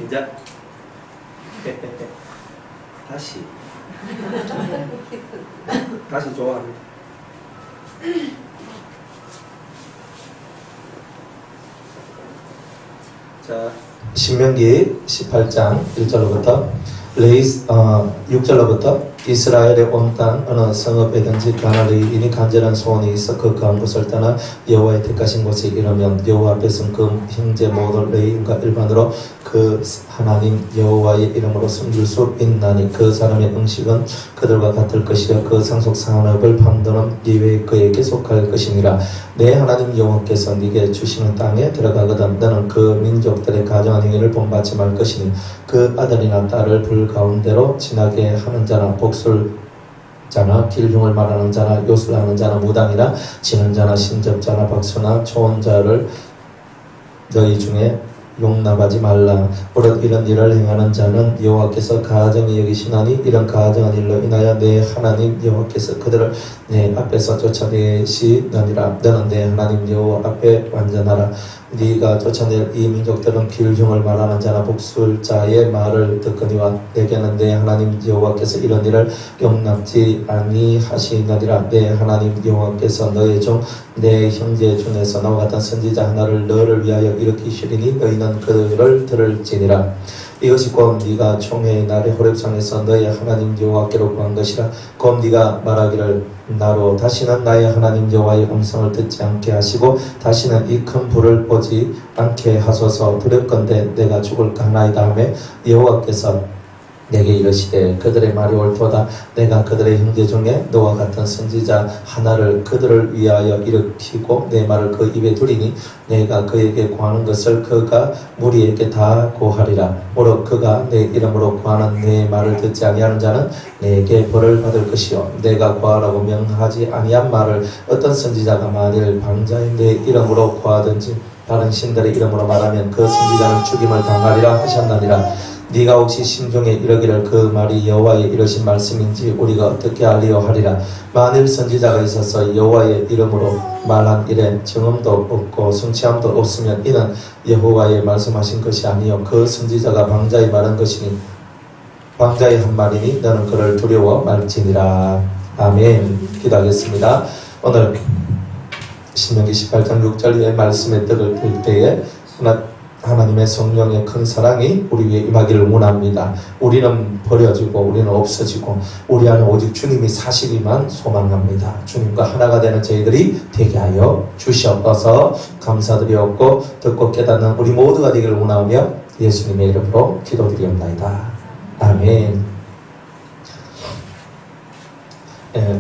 이제 다시 좋아합니다. 자, 신명기 18장 1절로부터 6절로부터 이스라엘의 온 땅 어느 성읍에든지 가나안인이 간절한 소원이 있어 그 가운 곳을 떠나 여호와의 택하신 곳에 이르면 여호와 앞에서 그 형제 모든 레위인과 일반으로 그 하나님 여호와의 이름으로 섬길 수 있나니 그 사람의 음식은 그들과 같을 것이요 그 상속 산업을 밤도는 이외에 그에게 속할 것이니라. 내 하나님 여호와께서 네게 주시는 땅에 들어가거든 너는 그 민족들의 가정한 행위를 본받지 말 것이니 그 아들이나 딸을 불 가운데로 지나게 하는 자나 복술자나 길흉을 말하는 자나 요술하는 자나 무당이나 지는 자나 신접자나 박수나 초혼자를 너희 중에 용납하지 말라. 오롯 이런 일을 행하는 자는 여호와께서 가증히 여기시나니 이런 가증한 일로 인하여 내 하나님 여호와께서 그들을 내 앞에서 쫓아내시느니라. 너는 내 하나님 여호와 앞에 완전하라. 네가 쫓아낼 이 민족들은 길흉을 말하는 자나 복술자의 말을 듣거니와 내게는 내 하나님 여호와께서 이런 일을 용납지 아니하시느니라. 내 하나님 여호와께서 너희 중 내 형제 중에서 나와 같은 선지자 하나를 너를 위하여 일으키시리니 너희는 그를 들을지니라. 이것이 곧 네가 총회의 날에 호렙산에서 너희 하나님 여호와께로 구한 것이라. 곧 네가 말하기를 나로 다시는 나의 하나님 여호와의 음성을 듣지 않게 하시고 다시는 이 큰 불을 보지 않게 하소서. 두렵건대 내가 죽을까 하나이다 하며 여호와께서 내게 이르시되 그들의 말이 옳도다. 내가 그들의 형제 중에 너와 같은 선지자 하나를 그들을 위하여 일으키고 내 말을 그 입에 두리니 내가 그에게 구하는 것을 그가 무리에게 다 고하리라. 오로 그가 내 이름으로 구하는 내 말을 듣지 아니하는 자는 내게 벌을 받을 것이요 내가 구하라고 명하지 아니한 말을 어떤 선지자가 만일 방자인 내 이름으로 구하든지 다른 신들의 이름으로 말하면 그 선지자는 죽임을 당하리라 하셨느니라. 네가 혹시 심중에 이르기를 그 말이 여호와의 이르신 말씀인지 우리가 어떻게 알리요 하리라. 만일 선지자가 있어서 여호와의 이름으로 말한 일에 증언도 없고 성취함도 없으면 이는 여호와의 말씀하신 것이 아니요 그 선지자가 방자히 말한 것이니 방자히 한 말이니 너는 그를 두려워 말지니라. 아멘. 기도하겠습니다. 오늘 신명기 18장 6절의 말씀에 들 때에 하나님의 성령의 큰 사랑이 우리 위에 임하기를 원합니다. 우리는 버려지고 우리는 없어지고 우리 안에 오직 주님이 사시기만 소망합니다. 주님과 하나가 되는 저희들이 되게 하여 주시옵소서. 감사드리옵고 듣고 깨닫는 우리 모두가 되기를 원하며 예수님의 이름으로 기도드리옵나이다. 아멘.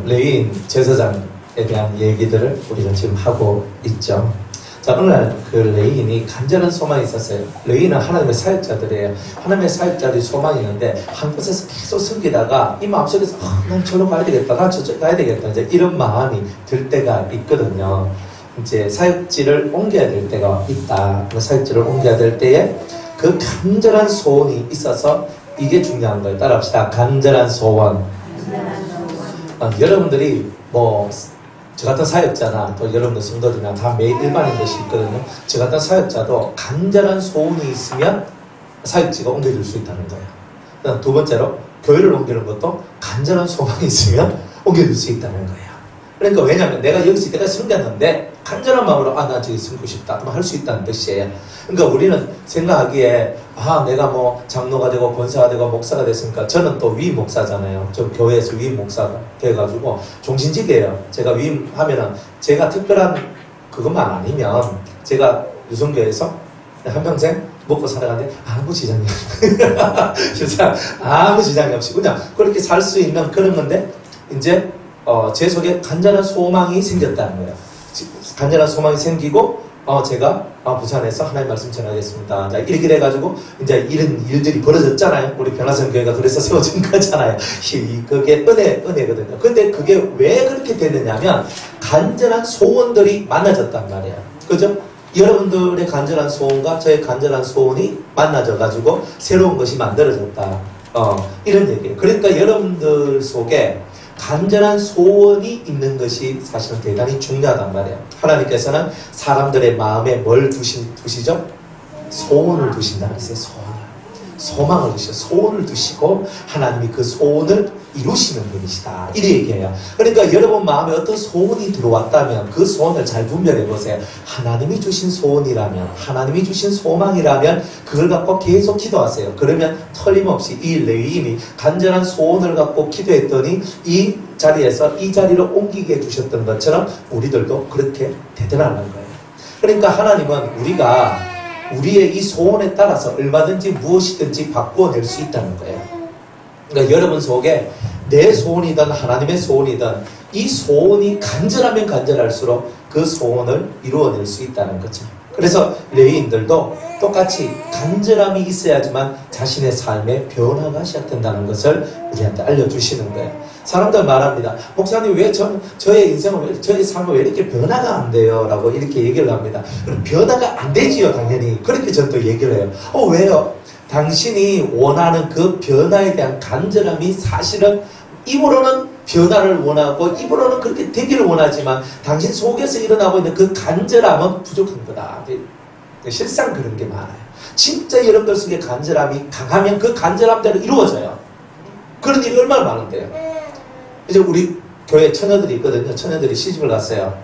레위인 제사장에 대한 얘기들을 우리가 지금 하고 있죠. 자, 어느 날 그 레위인이 간절한 소망이 있었어요. 레위인은 하나님의 사역자들이에요. 하나님의 사역자들이 소망이 있는데 한 곳에서 계속 섬기다가 이 마음속에서 난 저로 가야 되겠다, 난 저쪽 가야 되겠다, 이제 이런 마음이 들 때가 있거든요. 이제 사역지를 옮겨야 될 때가 있다. 그 사역지를 옮겨야 될 때에 그 간절한 소원이 있어서 이게 중요한 거예요. 따라합시다. 간절한 소원. 여러분들이 저 같은 사역자나 또 여러분들 성도들이나 다 매일 일반인 것이 있거든요. 저 같은 사역자도 간절한 소원이 있으면 사역지가 옮겨질 수 있다는 거예요. 그다음 두 번째로 교회를 옮기는 것도 간절한 소망이 있으면 옮겨질 수 있다는 거예요. 그러니까 왜냐하면 내가 여기서 내가 섬겼는데 간절한 마음으로 나 저기 섬기고 싶다 할 수 있다는 뜻이에요. 그러니까 우리는 생각하기에 내가 장로가 되고 권사가 되고 목사가 됐으니까 저는 또 위임 목사잖아요. 저 교회에서 위임 목사가 돼가지고 종신직이에요. 제가 위임하면은 제가 특별한 그것만 아니면 제가 유성교회에서 한평생 먹고 살아가는데 아무 지장이 진짜 아무 지장이 없이 그냥 그렇게 살 수 있는 그런 건데 이제 제 속에 간절한 소망이 생겼다는 거예요. 간절한 소망이 생기고 제가 부산에서 하나님 말씀 전하겠습니다. 자, 이렇게 돼가지고 이제 이런 일들이 벌어졌잖아요. 우리 변화선 교회가 그래서 세워진 거잖아요. 그게 은혜거든요. 근데 그게 왜 그렇게 됐느냐면 간절한 소원들이 만나졌단 말이에요. 그죠? 여러분들의 간절한 소원과 저의 간절한 소원이 만나져가지고 새로운 것이 만들어졌다. 이런 얘기예요. 그러니까 여러분들 속에 간절한 소원이 있는 것이 사실은 대단히 중요하단 말이에요. 하나님께서는 사람들의 마음에 뭘 두시죠? 소원을 두신다는 것이에요. 소망을 두시고 소원을 두시고 하나님이 그 소원을 이루시는 분이시다. 이렇게 얘기해요. 그러니까 여러분 마음에 어떤 소원이 들어왔다면 그 소원을 잘 분별해 보세요. 하나님이 주신 소원이라면, 하나님이 주신 소망이라면 그걸 갖고 계속 기도하세요. 그러면 틀림없이 이 레위인이 간절한 소원을 갖고 기도했더니 이 자리에서 이 자리로 옮기게 해주셨던 것처럼 우리들도 그렇게 되더라는 거예요. 그러니까 하나님은 우리가 우리의 이 소원에 따라서 얼마든지 무엇이든지 바꾸어낼 수 있다는 거예요. 그러니까 여러분 속에 내 소원이든 하나님의 소원이든 이 소원이 간절하면 간절할수록 그 소원을 이루어낼 수 있다는 거죠. 그래서 레위인들도 똑같이 간절함이 있어야지만 자신의 삶에 변화가 시작된다는 것을 우리한테 알려주시는 거예요. 사람들 말합니다. 목사님 왜 저의 인생은 저의 삶은 왜 이렇게 변화가 안 돼요? 라고 이렇게 얘기를 합니다. 변화가 안 되지요, 당연히. 그렇게 저는 또 얘기를 해요. 왜요? 당신이 원하는 그 변화에 대한 간절함이 사실은 입으로는 변화를 원하고 입으로는 그렇게 되기를 원하지만 당신 속에서 일어나고 있는 그 간절함은 부족한 거다. 실상 그런 게 많아요. 진짜 여러분들 속에 간절함이 강하면 그 간절함대로 이루어져요. 그런 일이 얼마나 많은데요. 이제 우리 교회 처녀들이 있거든요. 처녀들이 시집을 갔어요.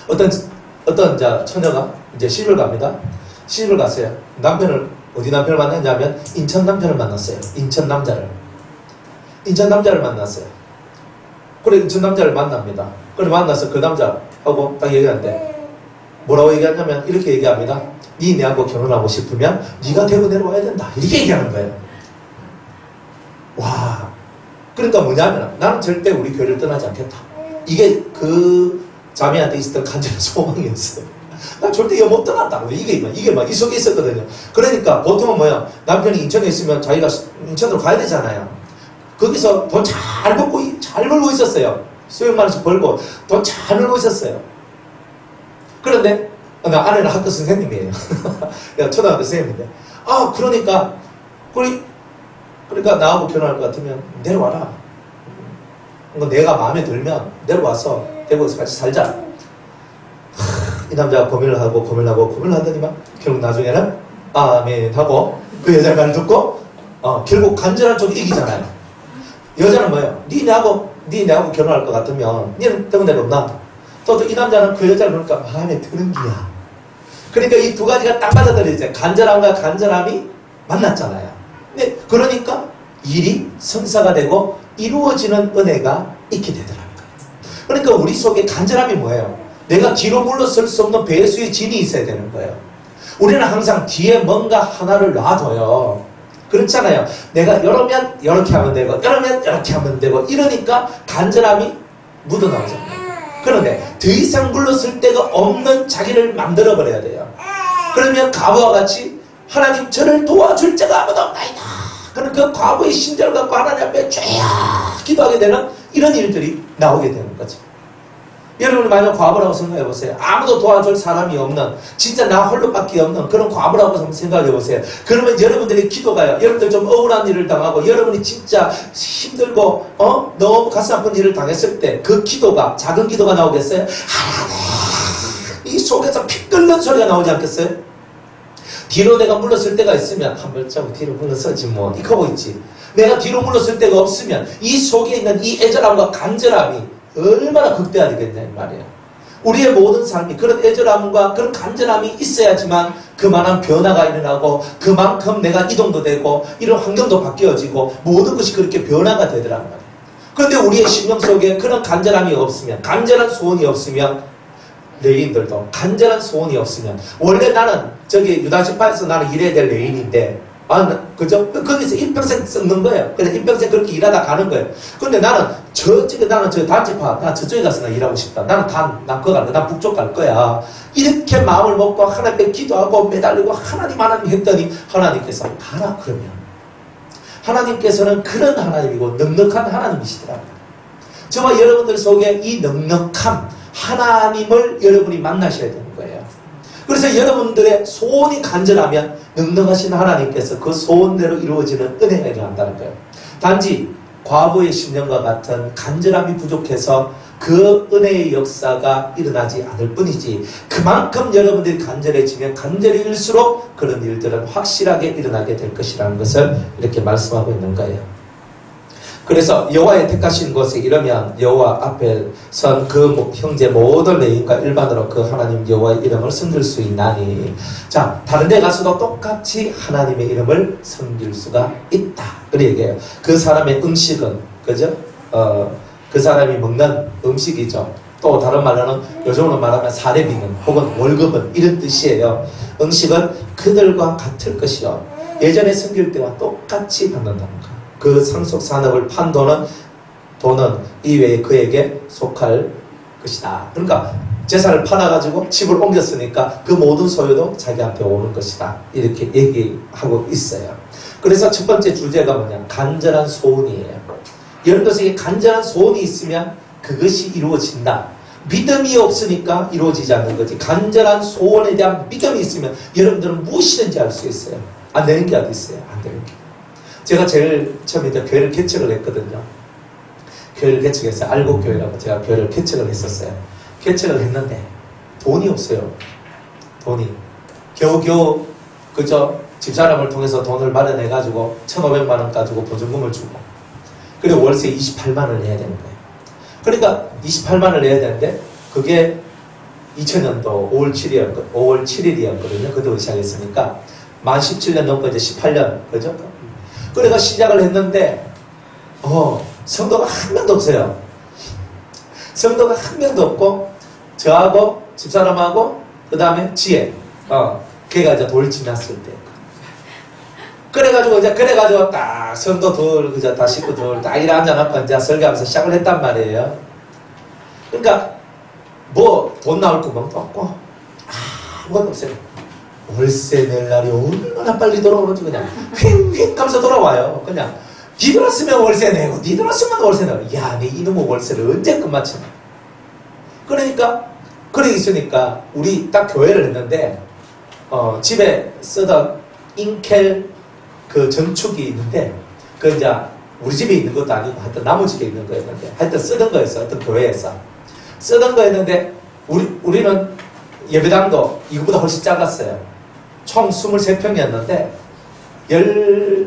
어떤 처녀가 이제 시집을 갑니다. 시집을 갔어요. 어디 남편을 만났냐면 인천 남편을 만났어요. 인천 남자를 만났어요. 그래 인천 남자를 만납니다. 그래 만나서 그 남자하고 딱 얘기하는데 뭐라고 얘기하냐면 이렇게 얘기합니다. 네 내하고 결혼하고 싶으면 네가 대구 내려와야 된다. 이렇게 얘기하는 거예요. 와. 그러니까 뭐냐면 나는 절대 우리 교회를 떠나지 않겠다. 이게 그 자매한테 있었던 간절한 소망이었어요. 나 절대 이거 못 떠난다고. 이게 막 이 속에 있었거든요. 그러니까 보통은 뭐야? 남편이 인천에 있으면 자기가 인천으로 가야 되잖아요. 거기서 돈 잘 벌고 있었어요. 수백만 원씩 벌고 돈 잘 벌고 있었어요. 그런데 나 아내는 학교 선생님이에요. 초등학교 선생님인데 그러니까 나하고 결혼할 것 같으면 내려와라. 내가 마음에 들면 내려와서 대구에서 같이 살자. 이 남자가 고민을 하더니만 결국 나중에는 아멘 하고 그 여자의 말을 듣고 결국 간절한 쪽이 이기잖아요. 여자는 뭐예요? 네 내하고 결혼할 것 같으면 니는 대구 내려온다. 또 이 남자는 그 여자를 보니까 마음에 드는 기야. 그러니까 이 두 가지가 딱 맞아떨어지죠. 간절함과 간절함이 만났잖아요. 네, 그러니까 일이 성사가 되고 이루어지는 은혜가 있게 되더라는 거예요. 그러니까 우리 속에 간절함이 뭐예요? 내가 뒤로 물러설 수 없는 배수의 진이 있어야 되는 거예요. 우리는 항상 뒤에 뭔가 하나를 놔둬요. 그렇잖아요. 내가 이러면 이렇게 하면 되고 이러면 이렇게 하면 되고 이러니까 간절함이 묻어나오잖아요. 그런데 더 이상 물러설 데가 없는 자기를 만들어버려야 돼요. 그러면 과거와 같이 하나님 저를 도와줄 자가 아무도 없나이다. 그런 그 과거의 심정을 갖고 하나님 앞에 죄야 기도하게 되는 이런 일들이 나오게 되는 거죠. 여러분이 만약 과거라고 생각해 보세요. 아무도 도와줄 사람이 없는 진짜 나 홀로밖에 없는 그런 과거라고 생각해 보세요. 그러면 여러분들의 기도가요. 여러분들 좀 억울한 일을 당하고 여러분이 진짜 힘들고 너무 가슴 아픈 일을 당했을 때 그 기도가 작은 기도가 나오겠어요? 하나님 이 속에서 피 끓는 소리가 나오지 않겠어요? 뒤로 내가 물러설 때가 있으면 한 발자국 뒤로 물러서지 뭐 이거 하고 있지. 내가 뒤로 물러설 때가 없으면 이 속에 있는 이 애절함과 간절함이 얼마나 극대화되겠냐 이 말이에요. 우리의 모든 삶이 그런 애절함과 그런 간절함이 있어야지만 그만한 변화가 일어나고 그만큼 내가 이동도 되고 이런 환경도 바뀌어지고 모든 것이 그렇게 변화가 되더란 말이에요. 그런데 우리의 심령 속에 그런 간절함이 없으면 간절한 소원이 없으면 레위인들도 간절한 소원이 없으면 원래 나는 저기 유다지파에서 나는 일해야 될 레위인인데 그죠? 거기서 일평생 썩는 거예요. 그래서 일평생 그렇게 일하다 가는 거예요. 근데 나는 저 단지파, 나 저쪽에 가서 나 일하고 싶다. 난 그거 갈 거야. 난 북쪽 갈 거야. 이렇게 마음을 먹고 하나님께 기도하고 매달리고 하나님 했더니 하나님께서 가라 그러면 하나님께서는 그런 하나님이고 넉넉한 하나님이시더라고요. 정말 여러분들 속에 이 넉넉함 하나님을 여러분이 만나셔야 되는 거예요. 그래서 여러분들의 소원이 간절하면 넉넉하신 하나님께서 그 소원대로 이루어지는 은혜가 일어난다는 거예요. 단지 과부의 심령과 같은 간절함이 부족해서 그 은혜의 역사가 일어나지 않을 뿐이지, 그만큼 여러분들이 간절해지면 간절해질수록 그런 일들은 확실하게 일어나게 될 것이라는 것을 이렇게 말씀하고 있는 거예요. 그래서 여호와의 택하신 곳에 이르면 여호와 앞에 선 그 형제 모든 레인과 일반으로 그 하나님 여호와의 이름을 섬길 수 있나니. 자, 다른 데 가서도 똑같이 하나님의 이름을 섬길 수가 있다. 그렇게 얘기해요. 그 사람의 음식은, 그죠? 그 사람이 먹는 음식이죠. 또 다른 말로는 요즘으로 말하면 사례비는 혹은 월급은 이런 뜻이에요. 음식은 그들과 같을 것이요, 예전에 섬길 때와 똑같이 받는다는 거. 그 상속 산업을 판 돈은 이외에 그에게 속할 것이다. 그러니까 재산을 팔아가지고 집을 옮겼으니까 그 모든 소유도 자기한테 오는 것이다. 이렇게 얘기하고 있어요. 그래서 첫 번째 주제가 뭐냐? 간절한 소원이에요. 여러분들에게 간절한 소원이 있으면 그것이 이루어진다. 믿음이 없으니까 이루어지지 않는 거지. 간절한 소원에 대한 믿음이 있으면 여러분들은 무엇이든지 할 수 있어요. 안 되는 게 어디 있어요? 안 되는 게. 제가 제일 처음에 교회를 개척을 했거든요. 교회를 개척했어요. 알곡교회라고 제가 교회를 개척을 했었어요. 개척을 했는데 돈이 없어요. 돈이. 겨우겨우 그저 집사람을 통해서 돈을 마련해가지고 1,500만 원 가지고 보증금을 주고, 그리고 월세 28만 원을 내야 되는 거예요. 그러니까 28만 원을 내야 되는데 그게 2000년도 5월 7일이었거든요. 그때부터 시작했으니까 만 17년 넘고 이제 18년, 그죠? 그래가 시작을 했는데 성도가 한 명도 없어요. 성도가 한 명도 없고 저하고 집사람하고 그 다음에 지혜, 걔가 이제 돌지났을 때. 그래가지고 딱 성도 둘, 그저 다 식구 둘, 딱 이래 앉아놓고 이제 설교하면서 시작을 했단 말이에요. 그러니까 뭐 돈 나올 구멍도 없고 아무것도 없어요. 월세 낼 날이 얼마나 빨리 돌아오는지 그냥 휙휙 하면서 돌아와요. 그냥 니 들었으면 월세 내고 니 들었으면 월세 내고, 야, 내 이놈의 월세를 언제 끝마치나. 그러니까 그래 있으니까 우리 딱 교회를 했는데 집에 쓰던 인켈 그 전축이 있는데, 그 이제 우리 집에 있는 것도 아니고 하여튼 나무 집에 있는 거였는데, 하여튼 쓰던 거였어. 어떤 교회에서 쓰던 거였는데 우리는 예배당도 이거보다 훨씬 작았어요. 총 23평이었는데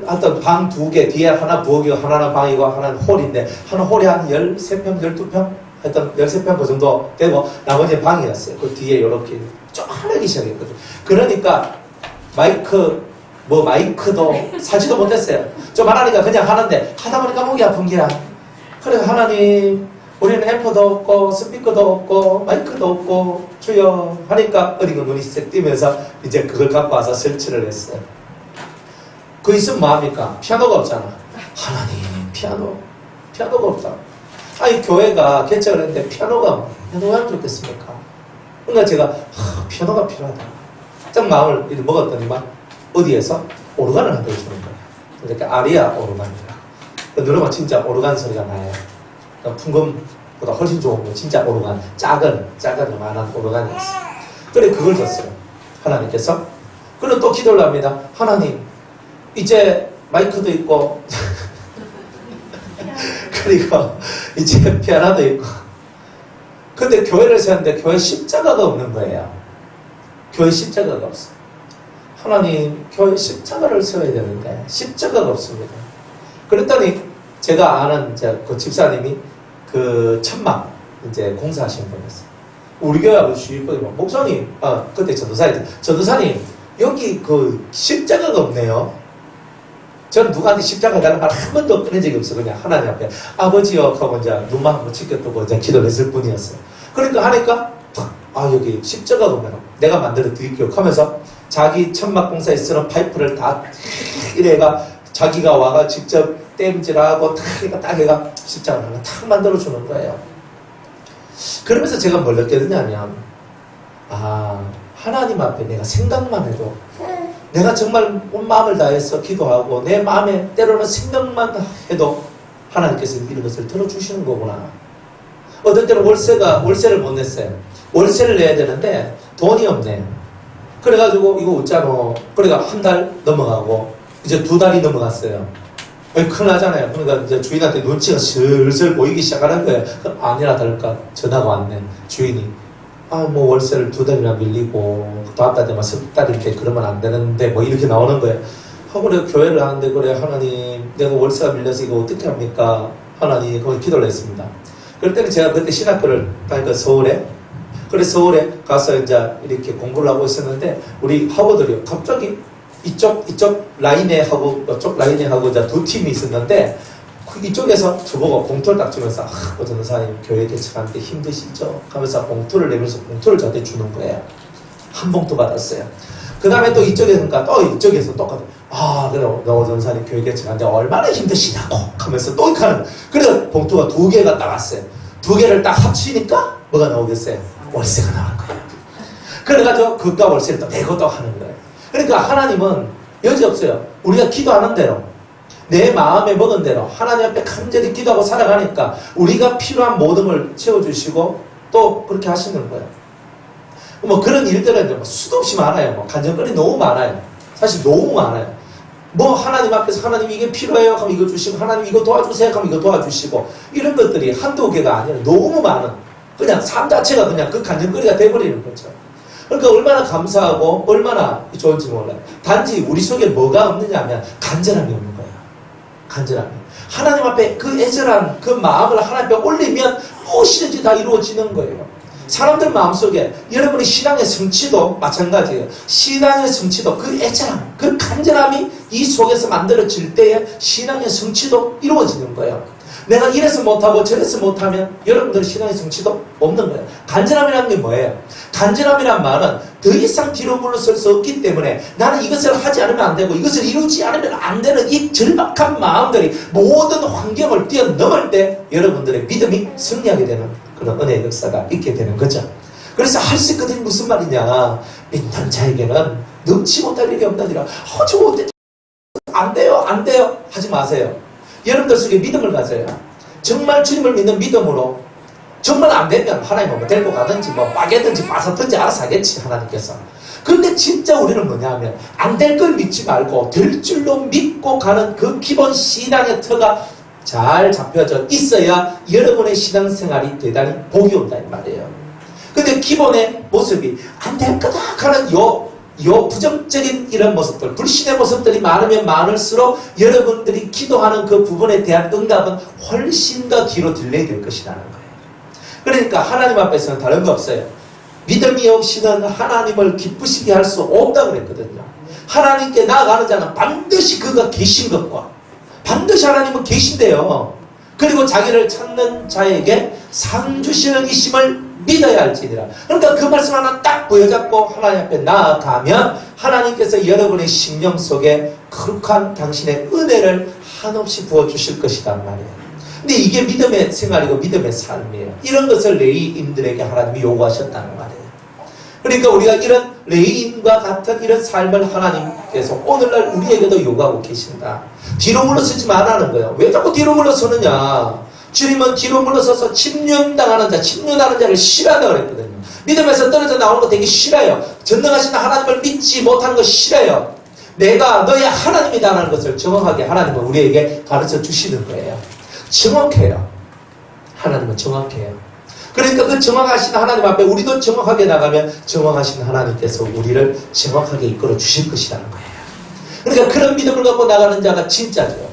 하여튼 방 2개, 뒤에 하나 부엌이고 하나는 방이고 하나는 홀인데, 하나 홀이 한 13평, 12평? 하여튼 13평 그 정도 되고 나머지 방이었어요. 그 뒤에 이렇게 쪼하기 시작했거든요. 그러니까 마이크도 사지도 못했어요. 좀 말하니까 그냥 하는데 하다 보니까 목이 아픈 게야. 그래, 하나님, 우리는 앰프도 없고 스피커도 없고 마이크도 없고 주여 하니까 어디가 눈이 쓱 띄면서 이제 그걸 갖고 와서 설치를 했어요. 그 있으면 뭐합니까? 피아노가 없잖아. 하나님, 피아노가 없다. 아니, 교회가 개척을 했는데 피아노가 하면 좋겠습니까? 그러니까 제가 피아노가 필요하다. 딱 마음을 먹었더니만 어디에서 오르간을 한다고 주는 거예요. 그러니까 아리아 오르간이라. 누르면 진짜 오르간 소리가 나요. 풍금보다 훨씬 좋은 거, 진짜 오르간, 작은 요만한 오르간이었어요. 그래, 그걸 줬어요. 하나님께서. 그리고 또 기도를 합니다. 하나님, 이제 마이크도 있고 그리고 이제 피아노도 있고, 근데 교회를 세웠는데 교회 십자가가 없는 거예요. 교회 십자가가 없어요. 하나님, 교회 십자가를 세워야 되는데 십자가가 없습니다. 그랬더니 제가 아는 그 집사님이 그 천막 이제 공사하시는 분이었어요. 우리 교회 아버지 목사님, 그때 전도사님, 여기 그 십자가가 없네요. 저는 누구한테 십자가 해달라는 말 한 번도 꺼낸 적이 없어요. 그냥 하나님 앞에 아버지요 하고 이제 눈만 한번 치켜뜨고 이제 기도를 했을 뿐이었어요. 그러니까 하니까 여기 십자가가 없네요. 내가 만들어 드릴게요 하면서 자기 천막 공사에 쓰는 파이프를 다 이래가 자기가 와가 직접 땜질하고 딱 해가 십자가를 하나 탁 만들어주는 거예요. 그러면서 제가 뭘 느꼈냐면, 하나님 앞에 내가 생각만 해도, 내가 정말 온 마음을 다해서 기도하고 내 마음에 때로는 생각만 해도 하나님께서 이런 것을 들어주시는 거구나. 어떤 때는 월세를 못 냈어요. 월세를 내야 되는데 돈이 없네. 그래가지고 이거 웃자노. 그러니까 한 달 넘어가고 이제 2달이 넘어갔어요. 큰일 나잖아요. 그러니까 이제 주인한테 눈치가 슬슬 보이기 시작하는 거예요. 아니라 다를까 전화가 왔네. 주인이 뭐 월세를 2달이나 밀리고 다음 달 되면 10달인데 그러면 안 되는데 뭐 이렇게 나오는 거예요. 그래 교회를 하는데 그래 하나님 내가 월세가 밀려서 이거 어떻게 합니까? 하나님 거기 기도를 했습니다. 그럴 때는 제가 그때 신학교를 다니까 서울에 그래 서울에 가서 이제 이렇게 공부를 하고 있었는데 우리 학우들이 갑자기 이쪽 라인에 하고 이쪽 라인에 하고 이제 두 팀이 있었는데 이쪽에서 저보고 봉투를 딱 주면서 전도사님 교회 개척하는데 힘드시죠? 하면서 봉투를 내면서 봉투를 저한테 주는 거예요. 한 봉투 받았어요. 그 다음에 또 이쪽에서니까 또 이쪽에서 똑같아. 그래 너 전도사님 교회 개척하는데 얼마나 힘드시냐고 하면서 또 이렇게 하는 거예요. 그래서 봉투가 2개가 딱 왔어요. 2개를 딱 합치니까 뭐가 나오겠어요? 월세가 나오는 거예요. 그래가지고 그가 월세를 또 내고 또 하는 거예요. 그러니까 하나님은 여지없어요. 우리가 기도하는 대로 내 마음에 먹은 대로 하나님 앞에 간절히 기도하고 살아가니까 우리가 필요한 모든 걸 채워주시고 또 그렇게 하시는 거예요. 뭐 그런 일들은 수도 없이 많아요. 뭐 간증거리 너무 많아요. 사실 너무 많아요. 뭐 하나님 앞에서 하나님 이게 필요해요 하면 이거 주시고 하나님 이거 도와주세요 하면 이거 도와주시고 이런 것들이 한두 개가 아니라 너무 많은 그냥 삶 자체가 그냥 그 간증거리가 돼버리는 거죠. 그러니까 얼마나 감사하고 얼마나 좋은지 몰라요. 단지 우리 속에 뭐가 없느냐 하면 간절함이 없는 거예요. 간절함이. 하나님 앞에 그 애절한 그 마음을 하나님 앞에 올리면 무엇이든지 다 이루어지는 거예요. 사람들 마음속에 여러분의 신앙의 성취도 마찬가지예요. 신앙의 성취도 그 애절함, 그 간절함이 이 속에서 만들어질 때에 신앙의 성취도 이루어지는 거예요. 내가 이래서 못하고 저래서 못하면 여러분들의 신앙의 성취도 없는 거예요. 간절함이라는 게 뭐예요? 간절함이란 말은 더 이상 뒤로 물러설 수 없기 때문에 나는 이것을 하지 않으면 안 되고 이것을 이루지 않으면 안 되는 이 절박한 마음들이 모든 환경을 뛰어넘을 때 여러분들의 믿음이 승리하게 되는 그런 은혜의 역사가 있게 되는 거죠. 그래서 할 수 있거든 무슨 말이냐. 믿는 자에게는 능치 못할 일이 없느니라. 저거 어때? 안 돼요 안 돼요 하지 마세요. 여러분들 속에 믿음을 가져요. 정말 주님을 믿는 믿음으로 정말 안 되면 하나님은 뭐 데리고 가든지 뭐 빠개든지 빠삭든지 알아서 하겠지 하나님께서. 그런데 진짜 우리는 뭐냐 하면 안 될 걸 믿지 말고 될 줄로 믿고 가는 그 기본 신앙의 터가 잘 잡혀져 있어야 여러분의 신앙생활이 대단히 복이 온다 이 말이에요. 근데 기본의 모습이 안 될 거다 하는 요 부정적인 이런 모습들, 불신의 모습들이 많으면 많을수록 여러분들이 기도하는 그 부분에 대한 응답은 훨씬 더 뒤로 딜레이 될 것이라는 거예요. 그러니까 하나님 앞에서는 다른 거 없어요. 믿음이 없이는 하나님을 기쁘시게 할 수 없다고 그랬거든요. 하나님께 나아가는 자는 반드시 그가 계신 것과 반드시 하나님은 계신데요. 그리고 자기를 찾는 자에게 상 주시는 이심을 믿어야 할지니라. 그러니까 그 말씀 하나 딱 보여잡고 하나님 앞에 나아가면 하나님께서 여러분의 심령 속에 거룩한 당신의 은혜를 한없이 부어주실 것이란 말이에요. 근데 이게 믿음의 생활이고 믿음의 삶이에요. 이런 것을 레위인들에게 하나님이 요구하셨다는 말이에요. 그러니까 우리가 이런 레위인과 같은 이런 삶을 하나님께서 오늘날 우리에게도 요구하고 계신다. 뒤로 물러서지 말라는 거예요. 왜 자꾸 뒤로 물러서느냐. 주님은 뒤로 물러서서 침륜당하는 자, 침륜하는 자를 싫어한다고 그랬거든요. 믿음에서 떨어져 나오는 거 되게 싫어요. 전능하신 하나님을 믿지 못하는 거 싫어요. 내가 너의 하나님이다라는 것을 정확하게 하나님은 우리에게 가르쳐 주시는 거예요. 정확해요. 하나님은 정확해요. 그러니까 그 정확하신 하나님 앞에 우리도 정확하게 나가면 정확하신 하나님께서 우리를 정확하게 이끌어 주실 것이라는 거예요. 그러니까 그런 믿음을 갖고 나가는 자가 진짜죠.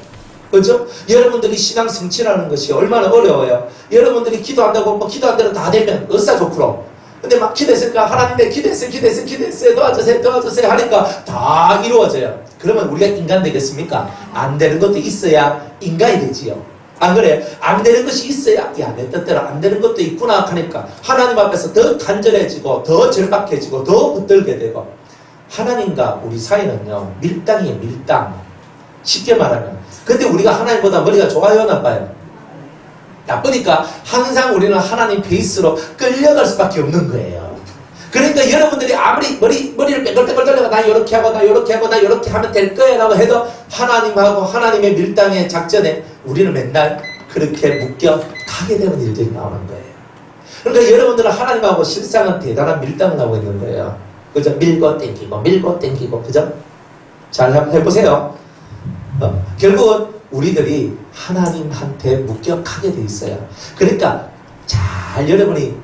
그렇죠? 여러분들이 신앙 성취라는 것이 얼마나 어려워요. 여러분들이 기도한다고 뭐 기도한 대로 다 되면 으쌰좋고로. 근데 막 기도했으니까 하나님 내 기도했어요 도와주세요 하니까 다 이루어져요. 그러면 우리가 인간 되겠습니까? 안 되는 것도 있어야 인간이 되지요. 안 그래요? 안 되는 것이 있어야 야 내 뜻대로 안 되는 것도 있구나 하니까 하나님 앞에서 더 간절해지고 더 절박해지고 더 붙들게 되고. 하나님과 우리 사이는요 밀당이에요. 밀당. 쉽게 말하면. 근데 우리가 하나님보다 머리가 좋아요 나빠요? 나쁘니까 항상 우리는 하나님 베이스로 끌려갈 수밖에 없는 거예요. 그러니까 여러분들이 아무리 머리를 뺑글뺑글 돌려가 나 이렇게 하고 나 이렇게 하고 나 이렇게 하면 될 거야 라고 해도 하나님하고 하나님의 밀당의 작전에 우리는 맨날 그렇게 묶여 가게 되는 일들이 나오는 거예요. 그러니까 여러분들은 하나님하고 실상은 대단한 밀당을 하고 있는 거예요. 그죠? 밀고 땡기고 그죠? 잘 한번 해보세요. 결국은 우리들이 하나님한테 목격하게 돼 있어요. 그러니까 잘 여러분이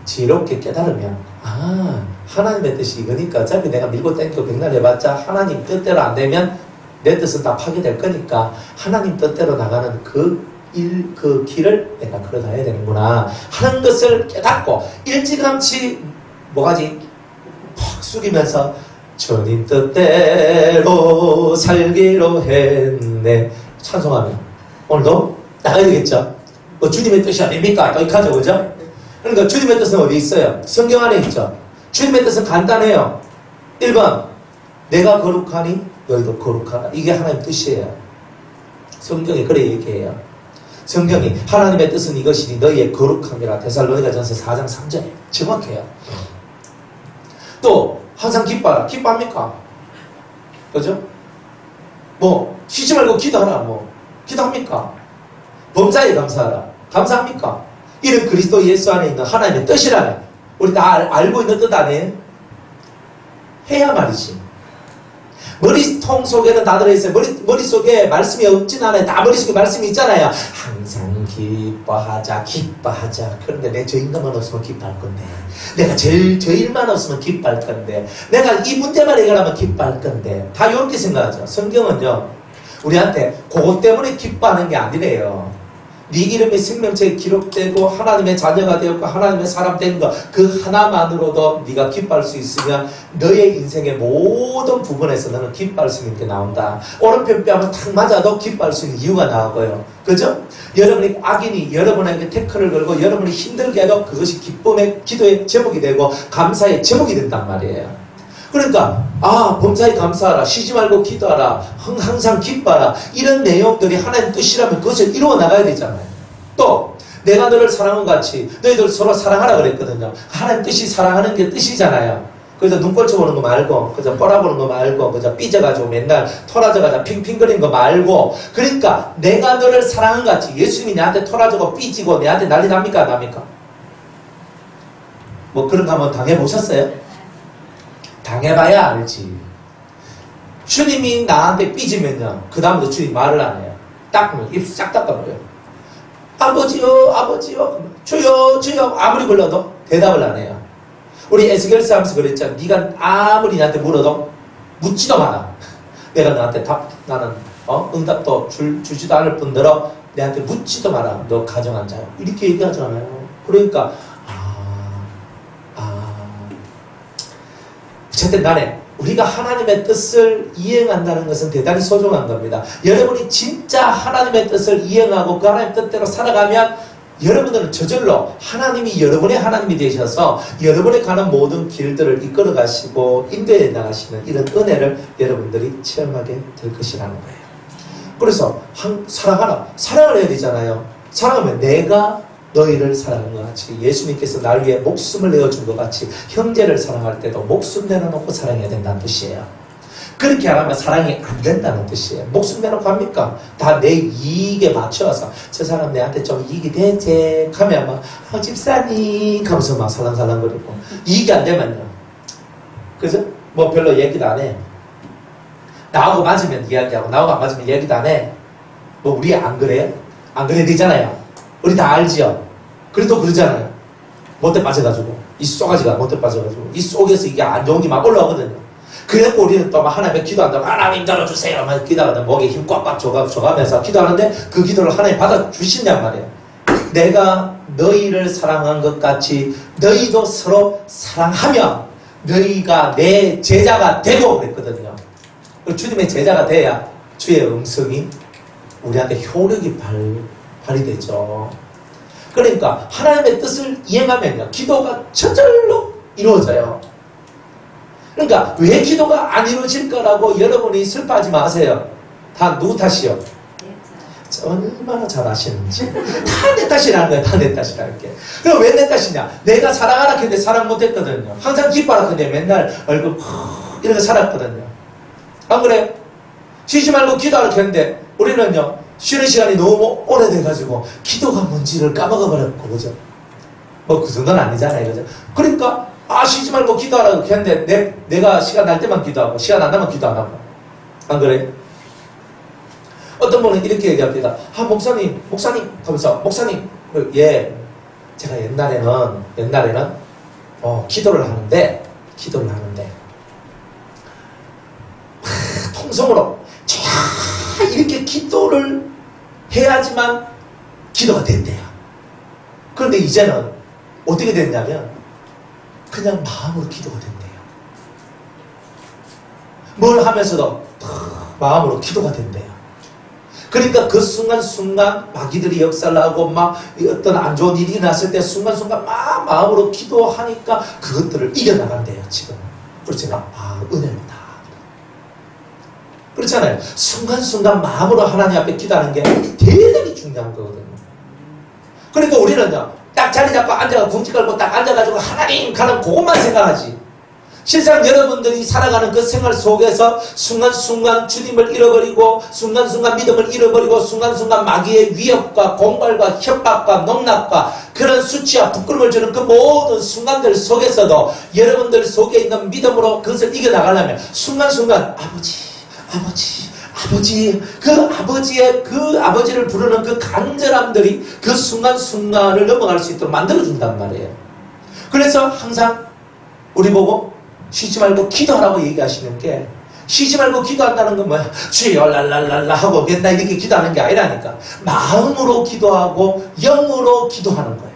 지혜롭게 깨달으면 하나님의 뜻이 이거니까 어차피 내가 밀고 땡기고 백날 해봤자 하나님 뜻대로 안 되면 내 뜻은 다 파괴될 거니까 하나님 뜻대로 나가는 그 길을 내가 걸어가야 되는구나 하는 것을 깨닫고 일찌감치 뭐가지 팍 숙이면서 주님 뜻대로 살기로 했네 찬송하면 오늘도 나가야 되겠죠. 뭐 주님의 뜻이 아닙니까? 여기까지 그죠? 그러니까 주님의 뜻은 어디 있어요? 성경 안에 있죠. 주님의 뜻은 간단해요. 1번 내가 거룩하니 너희도 거룩하라. 이게 하나님의 뜻이에요. 성경이 그래 얘기해요. 성경이 하나님의 뜻은 이것이니 너희의 거룩함이라. 데살로니가전서 4장 3절에 정확해요. 또 항상 기뻐하라. 기뻐합니까? 그죠? 뭐 쉬지 말고 기도하라. 뭐 기도합니까? 범사에 감사하라. 감사합니까? 이런 그리스도 예수 안에 있는 하나님의 뜻이라네. 우리 다 알고 있는 뜻 안에 해야 말이지. 머리통 속에는 다 들어있어요. 머릿속에 말씀이 없진 않아요. 다 머릿속에 말씀이 있잖아요. 항상 기뻐하자. 그런데 내 저 인간만 없으면 기뻐할 건데, 내가 저 일만 없으면 기뻐할 건데, 내가 이 문제만 해결하면 기뻐할 건데, 다 이렇게 생각하죠. 성경은요 우리한테 그것 때문에 기뻐하는 게 아니래요. 네 이름이 생명책에 기록되고 하나님의 자녀가 되었고 하나님의 사람 된 것 그 하나만으로도 네가 기뻐할 수 있으면 너의 인생의 모든 부분에서 너는 기뻐할 수 있는 게 나온다. 오른편 뺨을 탁 맞아도 기뻐할 수 있는 이유가 나오고요. 그죠? 여러분이 악인이 여러분에게 태클을 걸고 여러분이 힘들게 해도 그것이 기쁨의 기도의 제목이 되고 감사의 제목이 된단 말이에요. 그러니까 범사에 감사하라. 쉬지 말고 기도하라. 항상 기뻐하라. 이런 내용들이 하나님의 뜻이라면 그것을 이루어 나가야 되잖아요. 또 내가 너를 사랑한 같이 너희들 서로 사랑하라 그랬거든요. 하나님 뜻이 사랑하는 게 뜻이잖아요. 그래서 눈꼴쳐 보는 거 말고 그저 뻘아보는 거 말고 그저 삐져가지고 맨날 토라져가지고 핑핑거리는 거 말고 그러니까 내가 너를 사랑한 같이 예수님이 내한테 토라지고 삐지고 내한테 난리 납니까? 안 납니까? 뭐 그런 거 한번 당해보셨어요? 당해봐야 알지. 주님이 나한테 삐지면요 그 다음부터 주님 말을 안 해요. 닦으면 입 싹 닦아버려요. 아버지요 아버지요 주여 주여 아무리 불러도 대답을 안 해요. 우리 에스겔서 하면서 그랬잖아. 네가 아무리 나한테 물어도 묻지도 마라. 내가 너한테 나는 응답도 주지도 않을 뿐더러 내한테 묻지도 마라. 너 가정한 자요. 이렇게 얘기하잖아요. 그러니까 어쨌든 간에 우리가 하나님의 뜻을 이행한다는 것은 대단히 소중한 겁니다. 여러분이 진짜 하나님의 뜻을 이행하고 그 하나님의 뜻대로 살아가면 여러분들은 저절로 하나님이 여러분의 하나님이 되셔서 여러분이 가는 모든 길들을 이끌어 가시고 인도해 나가시는 이런 은혜를 여러분들이 체험하게 될 것이라는 거예요. 그래서 사랑하라. 사랑을 해야 되잖아요. 사랑하면 내가 너희를 사랑한 것 같이 예수님께서 날 위해 목숨을 내어준 것 같이 형제를 사랑할 때도 목숨 내려놓고 사랑해야 된다는 뜻이에요. 그렇게 안 하면 사랑이 안 된다는 뜻이에요. 목숨 내놓고 합니까? 다 내 이익에 맞춰서 저 사람 내한테 좀 이익이 되지 하면 막 집사님 하면서 막 살랑살랑거리고 이익이 안 되면요. 그죠? 뭐 별로 얘기도 안 해. 나하고 맞으면 이야기하고 나하고 안 맞으면 얘기도 안 해. 뭐 우리 안 그래요? 안 그래야 되잖아요. 우리 다 알지요? 그래도 그러잖아요. 못돼 빠져가지고 이 쏘가지가 못돼 빠져가지고 이 속에서 이게 안 좋은 게 막 올라오거든요. 그래갖고 우리는 또 막 하나님께 기도한다고 하나님 들어주세요 막 기도하는데 목에 힘 꽉꽉 줘가면서 기도하는데 그 기도를 하나님 받아주신단 말이에요. 내가 너희를 사랑한 것 같이 너희도 서로 사랑하며 너희가 내 제자가 되고 그랬거든요. 주님의 제자가 돼야 주의 음성이 우리한테 효력이 발휘되죠. 그러니까 하나님의 뜻을 이행하면요 기도가 저절로 이루어져요. 그러니까 왜 기도가 안 이루어질 거라고 여러분이 슬퍼하지 마세요. 다 누구 탓이요? 얼마나 잘 아시는지. 다 내 탓이라는 거예요. 다 내 탓이라는 게. 그럼 왜 내 탓이냐? 내가 사랑하라 했는데 사랑 못했거든요. 항상 기뻐하라 했는데 맨날 얼굴 이렇게 살았거든요. 안 그래요? 쉬지 말고 기도하라 했는데 우리는요 쉬는 시간이 너무 오래돼가지고 기도가 뭔지를 까먹어버렸고 그죠? 뭐 그 정도는 아니잖아요. 그죠? 그러니까 쉬지 말고 기도하라고 했는데 내가 시간 날 때만 기도하고 시간 안 나면 기도 안 하고 안 그래요? 어떤 분은 이렇게 얘기합니다. 아, 목사님 하면서, 목사님, 예, 제가 옛날에는 기도를 하는데 통성으로 이렇게 기도를 해야지만 기도가 된대요. 그런데 이제는 어떻게 됐냐면 그냥 마음으로 기도가 된대요. 뭘 하면서도 마음으로 기도가 된대요. 그러니까 그 순간순간 마귀들이 역사를 하고 막 어떤 안 좋은 일이 일어났을 때 순간순간 막 마음으로 기도하니까 그것들을 이겨나간대요, 지금. 그래서 제가, 은혜입니다. 그렇잖아요. 순간순간 마음으로 하나님 앞에 기도하는 게 대단히 중요한 거거든요. 그러니까 우리는요, 딱 자리 잡고 앉아가지고 궁지 걸고 딱 앉아가지고 하나님 가는 그것만 생각하지. 실상 여러분들이 살아가는 그 생활 속에서 순간순간 주님을 잃어버리고 순간순간 믿음을 잃어버리고 순간순간 마귀의 위협과 공갈과 협박과 농락과 그런 수치와 부끄러움을 주는 그 모든 순간들 속에서도 여러분들 속에 있는 믿음으로 그것을 이겨나가려면 순간순간 아버지, 그 아버지를 부르는 그 간절함들이 그 순간순간을 넘어갈 수 있도록 만들어준단 말이에요. 그래서 항상 우리 보고 쉬지 말고 기도하라고 얘기하시는 게, 쉬지 말고 기도한다는 건 뭐야? 주여 랄랄랄라 하고 맨날 이렇게 기도하는 게 아니라니까. 마음으로 기도하고 영으로 기도하는 거예요.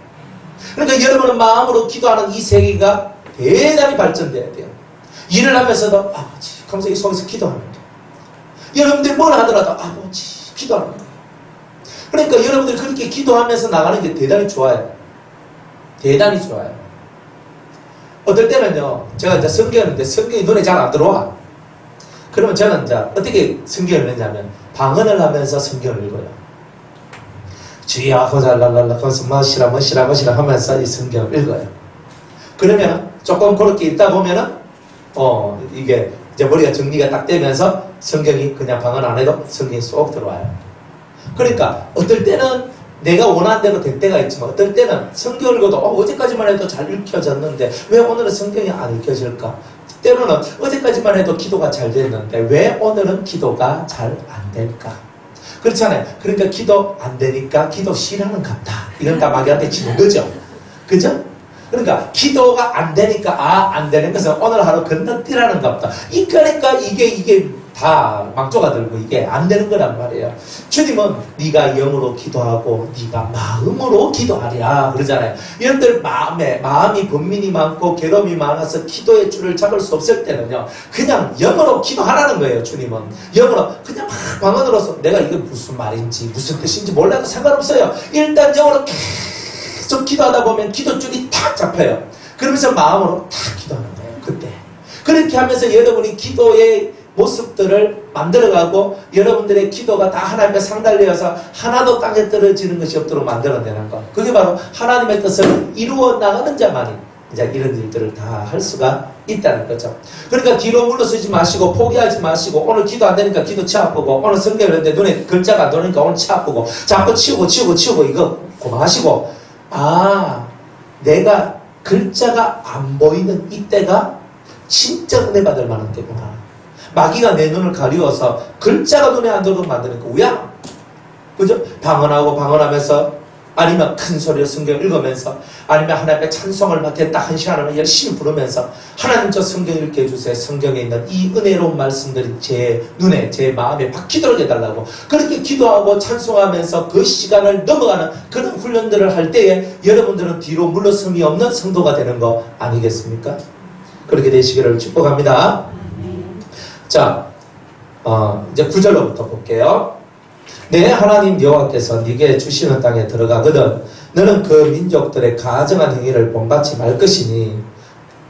그러니까 여러분은 마음으로 기도하는 이 세계가 대단히 발전돼야 돼요. 일을 하면서도 아버지 하면서 이 속에서 기도하는 거예요. 여러분들이 뭘 하더라도 아버지 기도하는 거예요. 그러니까 여러분들이 그렇게 기도하면서 나가는 게 대단히 좋아요. 대단히 좋아요. 어떨 때는요, 제가 이제 성경하는데 성경이 눈에 잘 안 들어와. 그러면 저는 이제 어떻게 성경을 읽냐면 방언을 하면서 성경을 읽어요. 주여 호잘랄랄라 거기서 머시라 하면서 이 성경을 읽어요. 그러면 조금 그렇게 읽다 보면은 이게 이제 머리가 정리가 딱 되면서 성경이 그냥 방언 안 해도 성경이 쏙 들어와요. 그러니까 어떨 때는 내가 원하는 대로 될 때가 있지만 어떨 때는 성경을 읽어도 어제까지만 해도 잘 읽혀졌는데 왜 오늘은 성경이 안 읽혀질까? 때로는 어제까지만 해도 기도가 잘 됐는데 왜 오늘은 기도가 잘 안 될까? 그렇잖아요. 그러니까 기도 안 되니까 기도 싫어하는 같다. 이런 다 마귀한테 치는 거죠. 그죠? 그러니까 기도가 안 되니까 안 되는 것은 오늘 하루 건너뛰라는 겁니다. 그러니까 이게 다 망조가 들고 이게 안 되는 거란 말이에요. 주님은 네가 영으로 기도하고 네가 마음으로 기도하리라 그러잖아요. 여러분들 마음이 번민이 많고 괴로움이 많아서 기도의 줄을 잡을 수 없을 때는요, 그냥 영으로 기도하라는 거예요. 주님은 영으로 그냥 막 방언으로서 내가 이게 무슨 말인지 무슨 뜻인지 몰라도 상관없어요. 일단 영으로 계속 기도하다 보면 기도줄이 탁 잡혀요. 그러면서 마음으로 탁 기도하는 거예요. 그때 그렇게 하면서 여러분이 기도의 모습들을 만들어가고 여러분들의 기도가 다 하나님과 상달되어서 하나도 땅에 떨어지는 것이 없도록 만들어내는 것. 그게 바로 하나님의 뜻을 이루어 나가는 자만이 이제 이런 일들을 다 할 수가 있다는 거죠. 그러니까 뒤로 물러서지 마시고 포기하지 마시고 오늘 기도 안 되니까 기도 치 아프고 오늘 성경을 했는데 눈에 글자가 안 들어오니까 오늘 치 아프고 자꾸 치우고 이거 고마하시고 내가 글자가 안 보이는 이때가 진짜 은혜 받을 만한 때구나. 마귀가 내 눈을 가리워서 글자가 눈에 안 들어오게 만드니까 우야. 그죠? 방언하면서 아니면 큰 소리로 성경 읽으면서 아니면 하나님의 찬송을 맡았다 한 시간을 열심히 부르면서 하나님 저 성경 읽게 해주세요. 성경에 있는 이 은혜로운 말씀들이 제 눈에 제 마음에 박히도록 해달라고 그렇게 기도하고 찬송하면서 그 시간을 넘어가는 그런 훈련들을 할 때에 여러분들은 뒤로 물러섬이 없는 성도가 되는 거 아니겠습니까? 그렇게 되시기를 축복합니다. 자, 이제 9절로부터 볼게요. 내 하나님 여호와께서 네게 주시는 땅에 들어가거든 너는 그 민족들의 가증한 행위를 본받지 말 것이니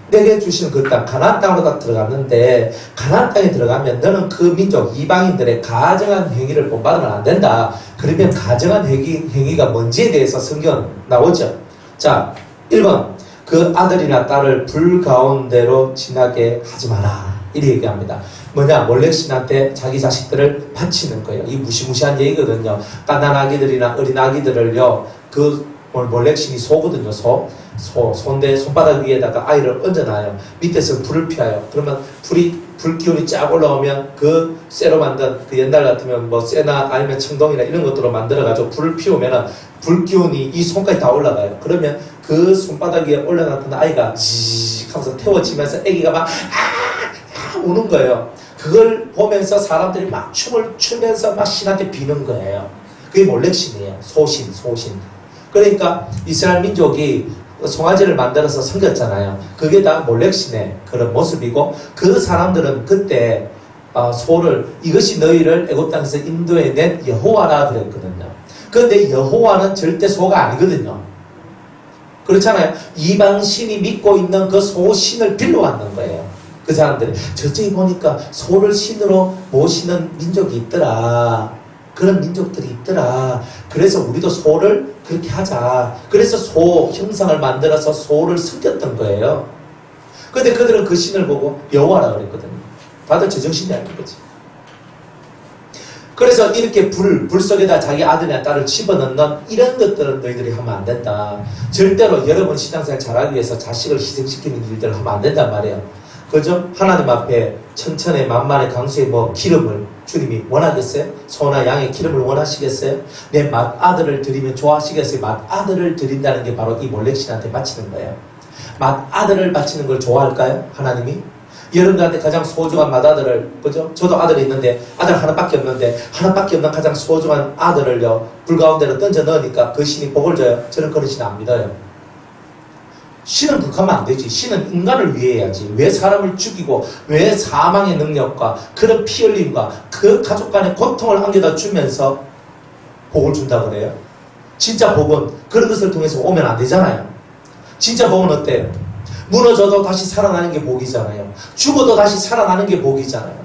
내게 주시는 그 땅 가나안 땅으로 딱 들어갔는데 가나안 땅에 들어가면 너는 그 민족 이방인들의 가증한 행위를 본받으면 안 된다. 그러면 가증한 행위가 뭔지에 대해서 성경 나오죠. 자, 1번 그 아들이나 딸을 불 가운데로 지나게 하지 마라. 이렇게 얘기합니다. 뭐냐? 몰렉신한테 자기 자식들을 바치는 거예요. 이 무시무시한 얘기거든요. 갓난 아기들이나 어린 아기들을요, 그 몰렉신이 소거든요. 소. 손대 손바닥 위에다가 아이를 얹어놔요. 밑에서 불을 피워요. 그러면 불 기운이 쫙 올라오면 그 쇠로 만든 그 옛날 같으면 뭐 쇠나 아니면 청동이나 이런 것들로 만들어가지고 불을 피우면은 불 기운이 이 손까지 다 올라가요. 그러면 그 손바닥 위에 올라갔던 아이가 지 하면서 태워지면서 아기가 막 우는 거예요. 그걸 보면서 사람들이 막 춤을 추면서 막 신한테 비는 거예요. 그게 몰렉신이에요. 소신. 그러니까 이스라엘 민족이 송아지를 만들어서 섬겼잖아요. 그게 다 몰렉신의 그런 모습이고, 그 사람들은 그때 소를 이것이 너희를 애굽 땅에서 인도해 낸 여호와라 그랬거든요. 그런데 여호와는 절대 소가 아니거든요. 그렇잖아요. 이방 신이 믿고 있는 그 소신을 빌려왔는 거예요. 그 사람들이 저쪽에 보니까 소를 신으로 모시는 민족이 있더라. 그런 민족들이 있더라. 그래서 우리도 소를 그렇게 하자. 그래서 소 형상을 만들어서 소를 섬겼던 거예요. 근데 그들은 그 신을 보고 여호와라 그랬거든요. 다들 제정신이 아닌 거지. 그래서 이렇게 불 속에다 자기 아들이나 딸을 집어넣는 이런 것들은 너희들이 하면 안 된다. 절대로 여러분 신앙생활 잘하기 위해서 자식을 희생시키는 일들을 하면 안 된단 말이에요. 그죠? 하나님 앞에 천천에 만만의 강수에 뭐 기름을 주님이 원하겠어요? 소나 양의 기름을 원하시겠어요? 내 맏아들을 드리면 좋아하시겠어요? 맏아들을 드린다는 게 바로 이 몰렉신한테 바치는 거예요. 맏아들을 바치는 걸 좋아할까요? 하나님이? 여러분들한테 가장 소중한 맏아들을, 그죠? 저도 아들이 있는데 아들 하나밖에 없는데 하나밖에 없는 가장 소중한 아들을요 불 가운데로 던져 넣으니까 그 신이 복을 줘요? 저는 그런 신 안 믿어요. 신은 극하면 안 되지. 신은 인간을 위해 해야지. 왜 사람을 죽이고 왜 사망의 능력과 그런 피 흘림과 그 가족 간의 고통을 안겨다 주면서 복을 준다 그래요? 진짜 복은 그런 것을 통해서 오면 안 되잖아요. 진짜 복은 어때요? 무너져도 다시 살아나는 게 복이잖아요. 죽어도 다시 살아나는 게 복이잖아요.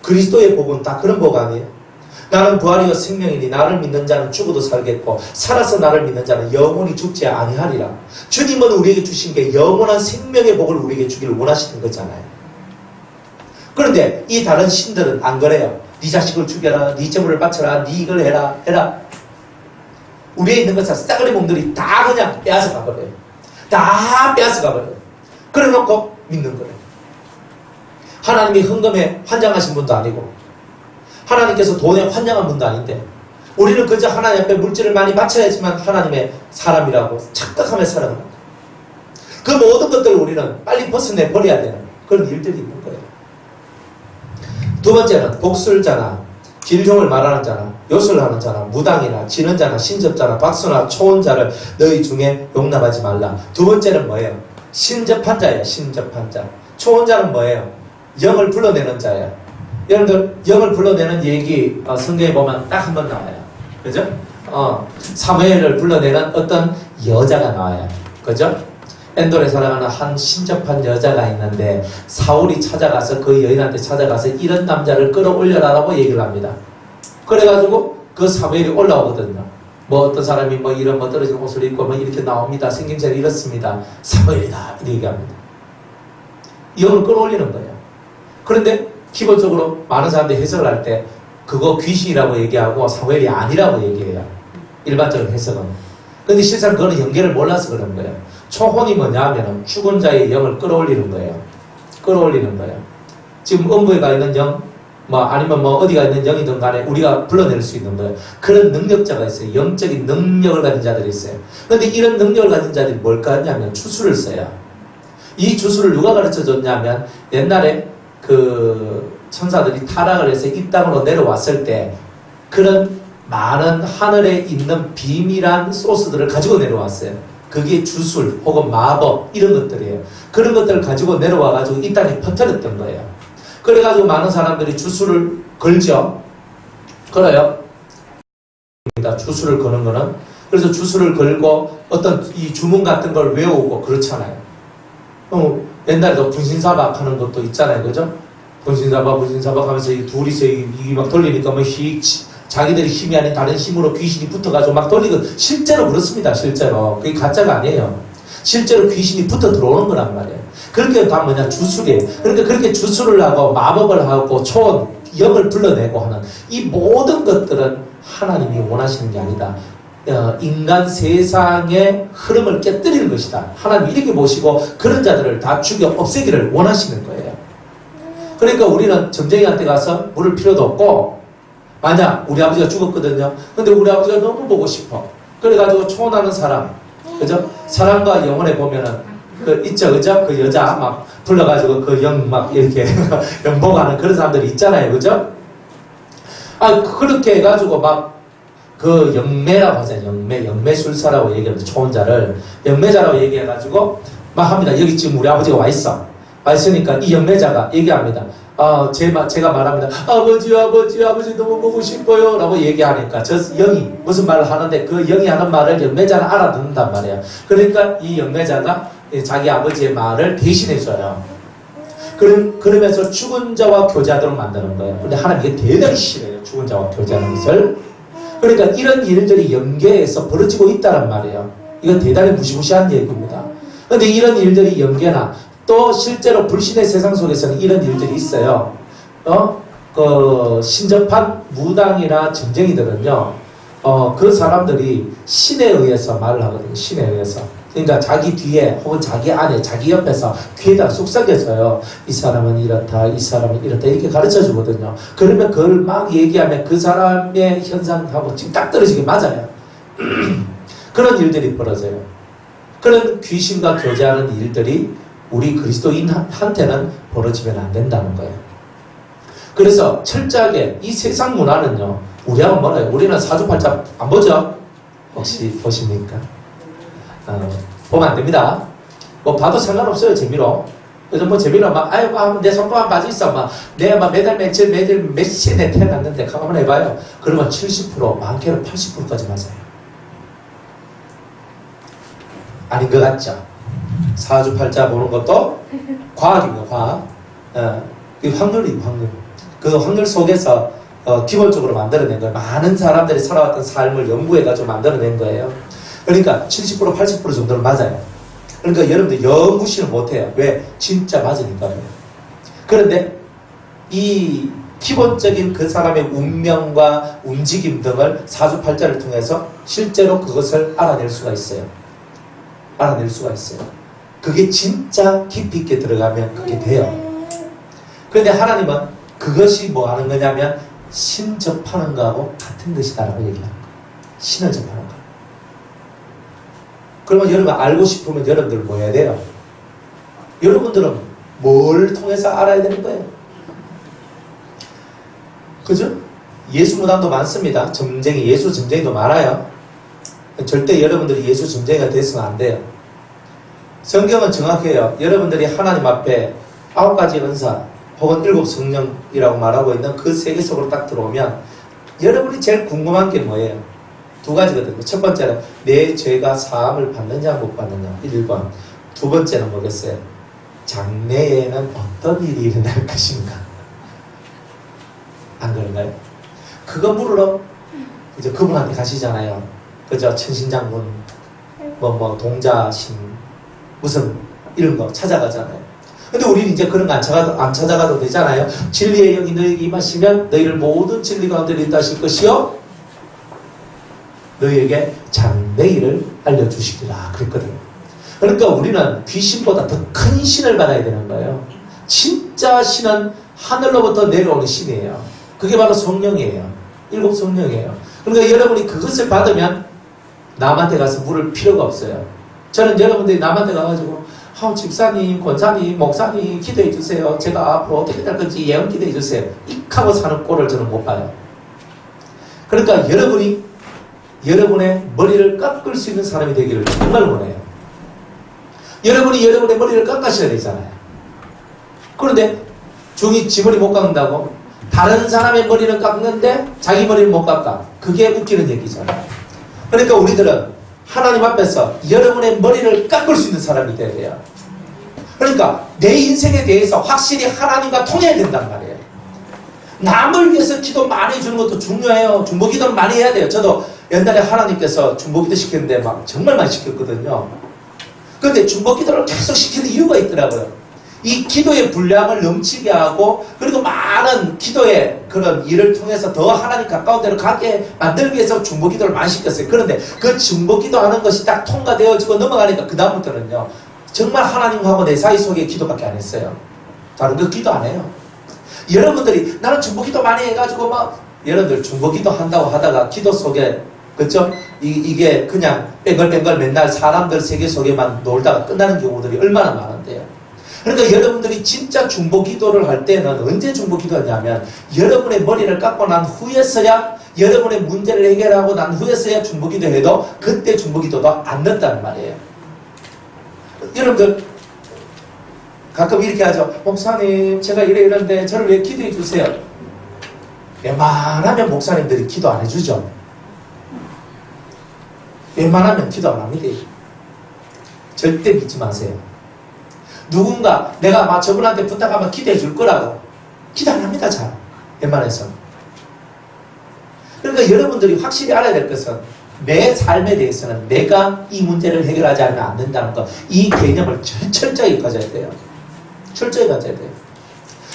그리스도의 복은 다 그런 복 아니에요? 나는 부활이요 생명이니 나를 믿는 자는 죽어도 살겠고 살아서 나를 믿는 자는 영원히 죽지 아니하리라. 주님은 우리에게 주신 게 영원한 생명의 복을 우리에게 주기를 원하시는 거잖아요. 그런데 이 다른 신들은 안 그래요. 네 자식을 죽여라, 네 재물을 바쳐라, 네 이걸 해라. 우리에 있는 것을 싸그리 몽들이 다 그냥 빼앗아 가버려요. 다 빼앗아 가버려요. 그래 놓고 믿는 거예요. 하나님이 헌금에 환장하신 분도 아니고 하나님께서 돈에 환장한 분도 아닌데 우리는 그저 하나님 앞에 물질을 많이 바쳐야지만 하나님의 사람이라고 착각하며 살아갑니다. 그 모든 것들을 우리는 빨리 벗어내버려야 되는 그런 일들이 있는 거예요. 두 번째는 복술자나 길종을 말하는 자나 요술하는 자나 무당이나 지는 자나 신접자나 박수나 초혼자를 너희 중에 용납하지 말라. 두 번째는 뭐예요? 신접한 자예요. 신접한 자. 초혼자는 뭐예요? 영을 불러내는 자예요. 여러분들 영을 불러내는 얘기 성경에 보면 딱 한 번 나와요. 그죠? 사무엘을 불러내는 어떤 여자가 나와요. 그죠? 엔돌에 살아가는 한 신접한 여자가 있는데 사울이 찾아가서 그 여인한테 찾아가서 이런 남자를 끌어올려라라고 얘기를 합니다. 그래가지고 그 사무엘이 올라오거든요. 뭐 어떤 사람이 뭐 이런 뭐 떨어진 옷을 입고 뭐 이렇게 나옵니다. 생김새를 이렇습니다. 사무엘이다 이렇게 얘기합니다. 영을 끌어올리는 거예요. 그런데 기본적으로 많은 사람들이 해석을 할 때 그거 귀신이라고 얘기하고 사무엘이 아니라고 얘기해요. 일반적인 해석은. 근데 실상 그거는 연계를 몰라서 그런 거예요. 초혼이 뭐냐 하면 죽은 자의 영을 끌어올리는 거예요. 끌어올리는 거예요. 지금 음부에 가 있는 영, 아니면 어디가 있는 영이든 간에 우리가 불러낼 수 있는 거예요. 그런 능력자가 있어요. 영적인 능력을 가진 자들이 있어요. 그런데 이런 능력을 가진 자들이 뭘까 하냐면 주술을 써요. 이 주술을 누가 가르쳐 줬냐면 옛날에 그 천사들이 타락을 해서 이 땅으로 내려왔을 때 그런 많은 하늘에 있는 비밀한 소스들을 가지고 내려왔어요. 그게 주술 혹은 마법 이런 것들이에요. 그런 것들을 가지고 내려와가지고 이 땅에 퍼뜨렸던 거예요. 그래가지고 많은 사람들이 주술을 걸죠. 걸어요. 주술을 거는 거는. 그래서 주술을 걸고 어떤 이 주문 같은 걸 외우고 그렇잖아요. 옛날에도 분신사박 하는 것도 있잖아요. 그죠? 분신사박 하면서 이 둘이서 막 돌리니까 자기들이 힘이 아닌 다른 힘으로 귀신이 붙어가지고 막 돌리고 실제로 그렇습니다. 실제로. 그게 가짜가 아니에요. 실제로 귀신이 붙어 들어오는 거란 말이에요. 그렇게 다 뭐냐? 주술이에요. 그러니까 그렇게 주술을 하고 마법을 하고 초원, 영을 불러내고 하는 이 모든 것들은 하나님이 원하시는 게 아니다. 인간 세상의 흐름을 깨뜨리는 것이다. 하나님 이렇게 보시고 그런 자들을 다 죽여 없애기를 원하시는 거예요. 그러니까 우리는 점쟁이한테 가서 물을 필요도 없고, 만약 우리 아버지가 죽었거든요. 근데 우리 아버지가 너무 보고 싶어. 그래가지고 초혼하는 사람, 그죠? 사랑과 영혼에 보면은 있죠, 그죠? 그 여자 막 불러가지고 그 영 막 이렇게 연복하는 그런 사람들이 있잖아요, 그죠? 그렇게 해가지고 막 그 영매라고 하잖아요. 영매술사라고 얘기합니다. 초혼자를 영매자라고 얘기해가지고 막 합니다. 여기 지금 우리 아버지가 와 있으니까 이 영매자가 얘기합니다. 제가 말합니다. 아버지 너무 보고 싶어요 라고 얘기하니까 저 영이 무슨 말을 하는데 그 영이 하는 말을 영매자는 알아듣는단 말이에요. 그러니까 이 영매자가 자기 아버지의 말을 대신해줘요. 그러면서 죽은 자와 교제하도록 만드는 거예요. 근데 하나님 이게 대단히 싫어요. 죽은 자와 교제하는 것을. 그러니까 이런 일들이 영계에서 벌어지고 있다란 말이에요. 이건 대단히 무시무시한 얘기입니다. 그런데 이런 일들이 영계나 또 실제로 불신의 세상 속에서는 이런 일들이 있어요. 신접한 무당이나 점쟁이들은요, 그 사람들이 신에 의해서 말을 하거든요. 신에 의해서. 그러니까 자기 뒤에 혹은 자기 안에 자기 옆에서 귀에다 속삭여져요. 이 사람은 이렇다, 이 사람은 이렇다 이렇게 가르쳐 주거든요. 그러면 그걸 막 얘기하면 그 사람의 현상하고 지금 딱 떨어지게 맞아요. 그런 일들이 벌어져요. 그런 귀신과 교제하는 일들이 우리 그리스도인한테는 벌어지면 안 된다는 거예요. 그래서 철저하게 이 세상 문화는요, 우리하고 뭐라요? 우리는 사주팔자 안 보죠? 혹시 보십니까? 보면 안 됩니다. 뭐 봐도 상관없어요, 재미로. 그래서 뭐 재미로 막, 내 손톱 빠져 있어. 내가 매달 몇 시에 내 태어났는데, 한번 해봐요. 그러면 70%, 많게는 80%까지 맞아요. 아닌 것 같죠? 사주팔자 보는 것도 과학입니다, 과학. 이 확률이에요, 확률. 그 확률 속에서 기본적으로 만들어낸 거예요. 많은 사람들이 살아왔던 삶을 연구해가지고 만들어낸 거예요. 그러니까 70%, 80% 정도는 맞아요. 그러니까 여러분들 영 무시를 못해요. 왜? 진짜 맞으니까요. 그런데 이 기본적인 그 사람의 운명과 움직임 등을 사주팔자를 통해서 실제로 그것을 알아낼 수가 있어요. 알아낼 수가 있어요. 그게 진짜 깊이 있게 들어가면 그게 돼요. 그런데 하나님은 그것이 뭐 하는 거냐면 신 접하는 거하고 같은 것이다라고 얘기하는 거예요. 신을 접하는 거. 그러면 여러분 알고 싶으면 여러분들 뭐 해야 돼요? 여러분들은 뭘 통해서 알아야 되는 거예요? 그죠? 예수 무당도 많습니다. 예수 점쟁이도 많아요. 절대 여러분들이 예수 점쟁이가 됐으면 안 돼요. 성경은 정확해요. 여러분들이 하나님 앞에 9가지 은사 혹은 7 성령이라고 말하고 있는 그 세계 속으로 딱 들어오면 여러분이 제일 궁금한 게 뭐예요? 2가지거든요. 첫 번째는 내 죄가 사함을 받느냐 못 받느냐 1번. 두 번째는 뭐겠어요? 장래에는 어떤 일이 일어날 것인가? 안 그런가요? 그거 물으러 이제 그분한테 가시잖아요. 그죠? 천신장군 동자신 무슨 이런 거 찾아가잖아요. 근데 우리는 이제 그런 거 안 찾아가도 되잖아요. 진리의 영이 너에게 임하시면 너희를 모든 진리 가운데 인도하실 것이요 너희에게 장래일을 알려주시리라 그랬거든요. 그러니까 우리는 귀신보다 더 큰 신을 받아야 되는 거예요. 진짜 신은 하늘로부터 내려오는 신이에요. 그게 바로 성령이에요. 7 성령이에요. 그러니까 여러분이 그것을 받으면 남한테 가서 물을 필요가 없어요. 저는 여러분들이 남한테 가가지고 집사님, 권사님, 목사님 기도해 주세요. 제가 앞으로 어떻게 될 건지 예언 기도해 주세요. 익하고 사는 꼴을 저는 못 봐요. 그러니까 여러분의 머리를 깎을 수 있는 사람이 되기를 정말 원해요. 여러분이 여러분의 머리를 깎아셔야 되잖아요. 그런데 종이 지 머리 못 깎는다고 다른 사람의 머리를 깎는데 자기 머리를 못 깎아. 그게 웃기는 얘기잖아요. 그러니까 우리들은 하나님 앞에서 여러분의 머리를 깎을 수 있는 사람이 돼야 돼요. 그러니까 내 인생에 대해서 확실히 하나님과 통해야 된단 말이에요. 남을 위해서 기도 많이 해주는 것도 중요해요. 중보기도 많이 해야 돼요. 저도 옛날에 하나님께서 중보기도 시켰는데 막 정말 많이 시켰거든요. 그런데 중보기도를 계속 시키는 이유가 있더라고요. 이 기도의 분량을 넘치게 하고 그리고 많은 기도의 그런 일을 통해서 더 하나님 가까운 데로 가게 만들기 위해서 중보기도를 많이 시켰어요. 그런데 그 중보기도 하는 것이 딱 통과되어지고 넘어가니까 그 다음부터는요 정말 하나님하고 내 사이 속에 기도밖에 안 했어요. 다른 거 기도 안 해요. 여러분들이 나는 중보기도 많이 해가지고 막 여러분들 중보기도 한다고 하다가 기도 속에 그렇죠? 이게 그냥 뱅글뱅글 맨날 사람들 세계 속에만 놀다가 끝나는 경우들이 얼마나 많은데요. 그러니까 여러분들이 진짜 중보기도를 할 때는 언제 중보기도하냐면 여러분의 머리를 깎고 난 후에서야 여러분의 문제를 해결하고 난 후에서야 중보기도 해도 그때 중보기도도 안 된다는 말이에요. 여러분들 가끔 이렇게 하죠. 목사님 제가 이러는데 저를 왜 기도해 주세요. 웬만하면 목사님들이 기도 안 해주죠. 웬만하면 기도 안 합니다. 절대 믿지 마세요. 누군가 내가 막 저분한테 부탁하면 기도해 줄 거라고 기도 안 합니다. 잘 웬만해서. 그러니까 여러분들이 확실히 알아야 될 것은 내 삶에 대해서는 내가 이 문제를 해결하지 않으면 안 된다는 것, 이 개념을 철저히 가져야 돼요. 철저히 가져야 돼요.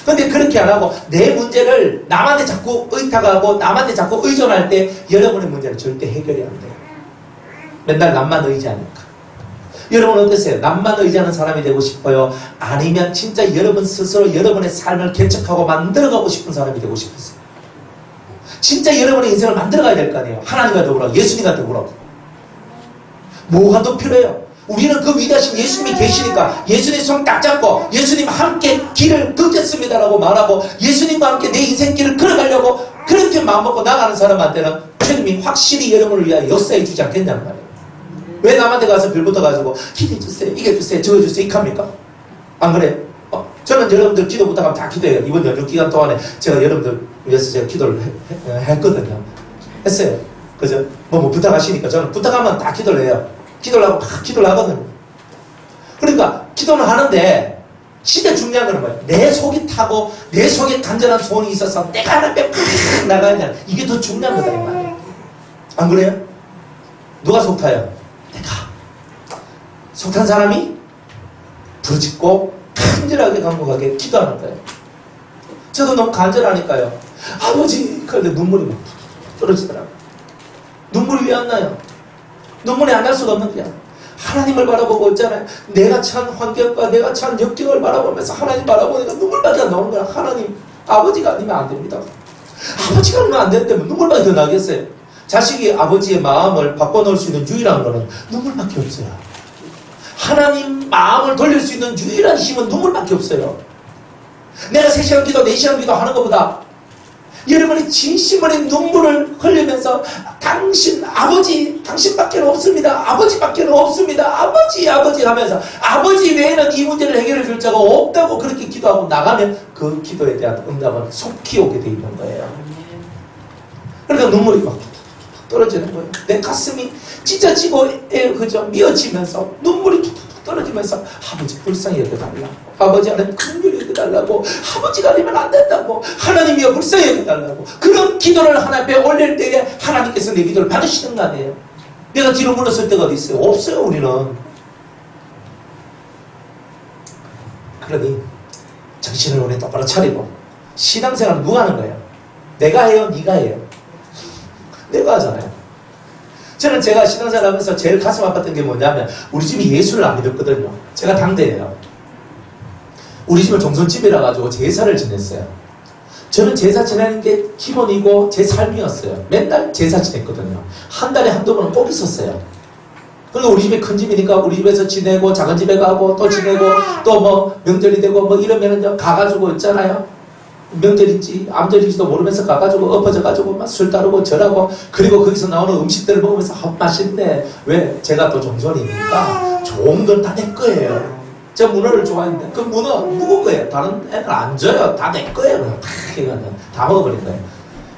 근데 그렇게 안 하고 내 문제를 남한테 자꾸 의탁하고 남한테 자꾸 의존할 때 여러분의 문제는 절대 해결이 안 돼요. 맨날 남만 의지하니까. 여러분 어떠세요? 남만 의지하는 사람이 되고 싶어요? 아니면 진짜 여러분 스스로 여러분의 삶을 개척하고 만들어가고 싶은 사람이 되고 싶으세요? 진짜 여러분의 인생을 만들어가야 될 거 아니에요? 하나님과 더불어 예수님과 더불어. 뭐가 더 필요해요? 우리는 그 위대하신 예수님이 계시니까 예수님 손 딱 잡고 예수님 함께 길을 걷겠습니다라고 말하고 예수님과 함께 내 인생 길을 걸어가려고 그렇게 마음먹고 나가는 사람한테는 주님이 확실히 여러분을 위하여 역사해 주지 않겠냐는 말이에요. 왜 남한테 가서 빌부터 가지고 기도해주세요, 이겨주세요, 저어주세요 이렇게 합니까? 안 그래요? 저는 여러분들 기도 부탁하면 다 기도해요. 이번 연휴 기간 동안에 제가 여러분들 위해서 제가 기도를 했거든요. 했어요. 그죠? 뭐 부탁하시니까 저는 부탁하면 다 기도를 해요. 기도를 하고 막 기도를 하거든요. 그러니까 기도는 하는데 진짜 중요한 건 뭐예요? 내 속이 타고 내 속에 간절한 소원이 있어서 내가 하나님께 팍 나가냐, 이게 더 중요한 거다 이 말이에요. 안 그래요? 누가 속 타요? 내가. 속 탄 사람이 부르짖고 간절하게 간곡하게 기도하는 거예요. 저도 너무 간절하니까요. 아버지, 그런데 눈물이 막 떨어지더라고요. 눈물이 왜 안 나요? 눈물이 안 날 수가 없는 거야. 하나님을 바라보고 있잖아요. 내가 찬 환경과 내가 찬 역경을 바라보면서 하나님 바라보니까 눈물밖에 안 나오는 거야. 하나님, 아버지가 아니면 안 됩니다. 아버지가 아니면 안 되는데 눈물밖에 더 나겠어요. 자식이 아버지의 마음을 바꿔놓을 수 있는 유일한 거는 눈물밖에 없어요. 하나님 마음을 돌릴 수 있는 유일한 힘은 눈물밖에 없어요. 내가 3시간 기도, 4시간 기도 하는 것보다 여러분이 진심으로 눈물을 흘리면서 당신 아버지, 당신밖에 없습니다. 아버지밖에 없습니다. 아버지 하면서 아버지 외에는 이 문제를 해결해 줄 자가 없다고 그렇게 기도하고 나가면 그 기도에 대한 응답은 속히 오게 돼 있는 거예요. 그러니까 눈물이 막 떨어지는 거예요. 내 가슴이 찢어지고 그저 미어지면서 눈물이 툭툭 떨어지면서 아버지 불쌍히 여겨달라. 아버지 안에 긍휼히 여겨달라고. 아버지가 아니면 안 된다고. 하나님이여 불쌍히 여겨달라고. 그런 기도를 하나님 앞에 올릴 때에 하나님께서 내 기도를 받으시는 거 아니에요. 내가 뒤로 물렀을 때가 어디 있어요? 없어요. 우리는. 그러니 정신을 오늘 똑바로 차리고 신앙생활은 누가 하는 거예요? 내가 해요? 네가 해요? 내가 하잖아요. 저는 제가 신앙생활 하면서 제일 가슴 아팠던 게 뭐냐면 우리 집이 예수를 안 믿었거든요. 제가 당대예요. 우리 집은 종손집이라 가지고 제사를 지냈어요. 저는 제사 지내는 게 기본이고 제 삶이었어요. 맨날 제사 지냈거든요. 한 달에 한두 번은 꼭 있었어요. 그리고 우리 집이 큰 집이니까 우리 집에서 지내고 작은 집에 가고 또 지내고 또 뭐 명절이 되고 뭐 이러면은 가가지고 있잖아요. 명절인지 암절인지도 모르면서 가가지고 엎어져가지고 막 술 따르고 절하고 그리고 거기서 나오는 음식들을 먹으면서 맛있네. 왜? 제가 또 종손이니까 좋은 건 다 내 거예요. 제가 문어를 좋아했는데 그 문어 누구 거예요? 다른 애들 안 줘요. 다 내 거예요. 다 먹어버린 거예요.